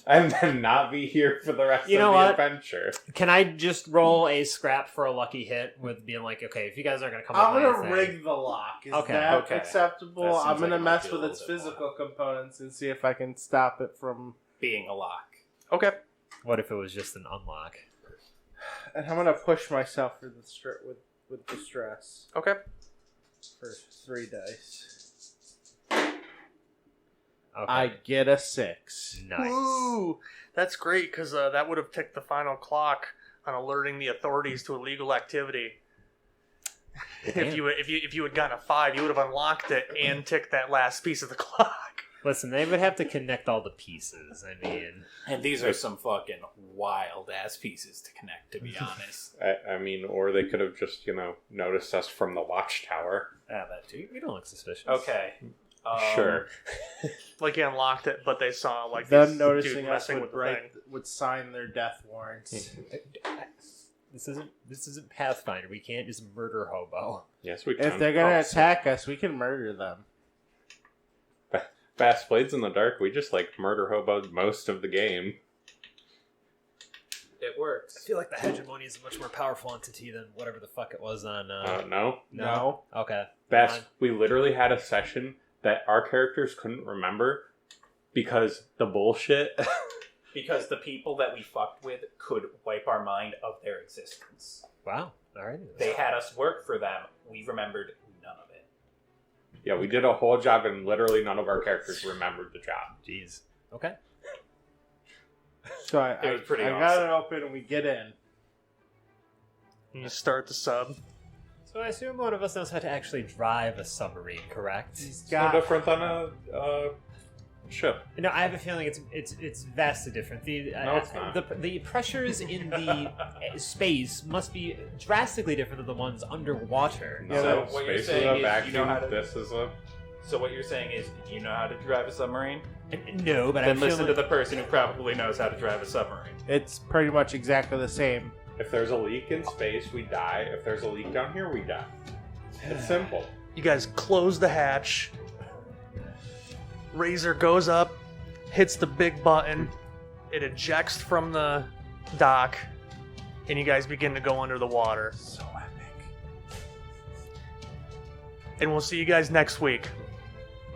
And then not be here for the rest You know of the what? adventure. Can I just roll a scrap for a lucky hit with being like, okay, if you guys aren't going to come I'm up gonna with anything. rig the lock. Is Okay. that Okay. acceptable? That seems I'm gonna like it might mess be a with little its bit more. physical components and see if I can stop it from. Being a lock. Okay. What if it was just an unlock? And I'm gonna push myself for the with the stress Okay. for 3 dice. Okay. I get a 6. Nice. Woo! That's great because that would have ticked the final clock on alerting the authorities to illegal activity. If you had gotten a 5, you would have unlocked it and ticked that last piece of the clock. Listen, they would have to connect all the pieces. I mean, And these are some fucking wild ass pieces to connect, to be honest. I mean, or they could have just, noticed us from the watchtower. That too. you don't look suspicious. Okay. Sure. Like you unlocked it, but they saw like Them this noticing dude us messing with the thing. would sign their death warrants. This isn't Pathfinder. We can't just murder hobo. Yes, we can. If they're gonna attack us, we can murder them. Fast Blades in the Dark, we just murder hobos most of the game. It works. I feel like the hegemony is a much more powerful entity than whatever the fuck it was on. No. No. Okay. Best, we literally had a session that our characters couldn't remember because the bullshit. Because the people that we fucked with could wipe our mind of their existence. Wow. All right. They had us work for them. We remembered none of it. Yeah, we did a whole job and literally none of our characters remembered the job. Jeez. Okay. So It was pretty I got it open and we get in. And you start the sub. So I assume one of us knows how to actually drive a submarine, correct? He's It's no got different than a ship. No, I have a feeling it's vastly different. No, it's not. The pressures in the space must be drastically different than the ones underwater. Yeah, So what you're space saying is a is vacuum. you know how to- This is a. So what you're saying is, do you know how to drive a submarine? No, but Then I listen feel to the person who probably knows how to drive a submarine. it's pretty much exactly the same. If there's a leak in space, we die. If there's a leak down here, we die. It's simple. You guys close the hatch. Razor goes up, hits the big button. It ejects from the dock, and you guys begin to go under the water. So epic. And we'll see you guys next week.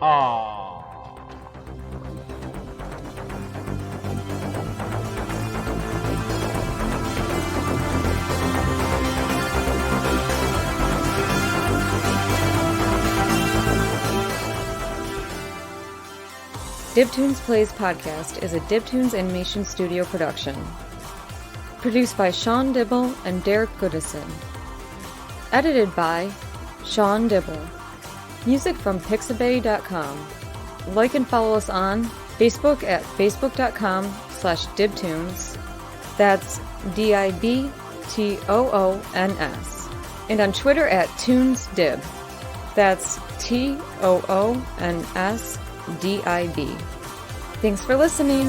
Aww. DibToons Plays Podcast is a DibToons Animation Studio production. Produced by Sean Dibble and Derek Goodison. Edited by Sean Dibble. Music from Pixabay.com. Like and follow us on Facebook at facebook.com/DibToons. That's DibToons. And on Twitter at ToonsDib. That's ToonsDib. Thanks for listening.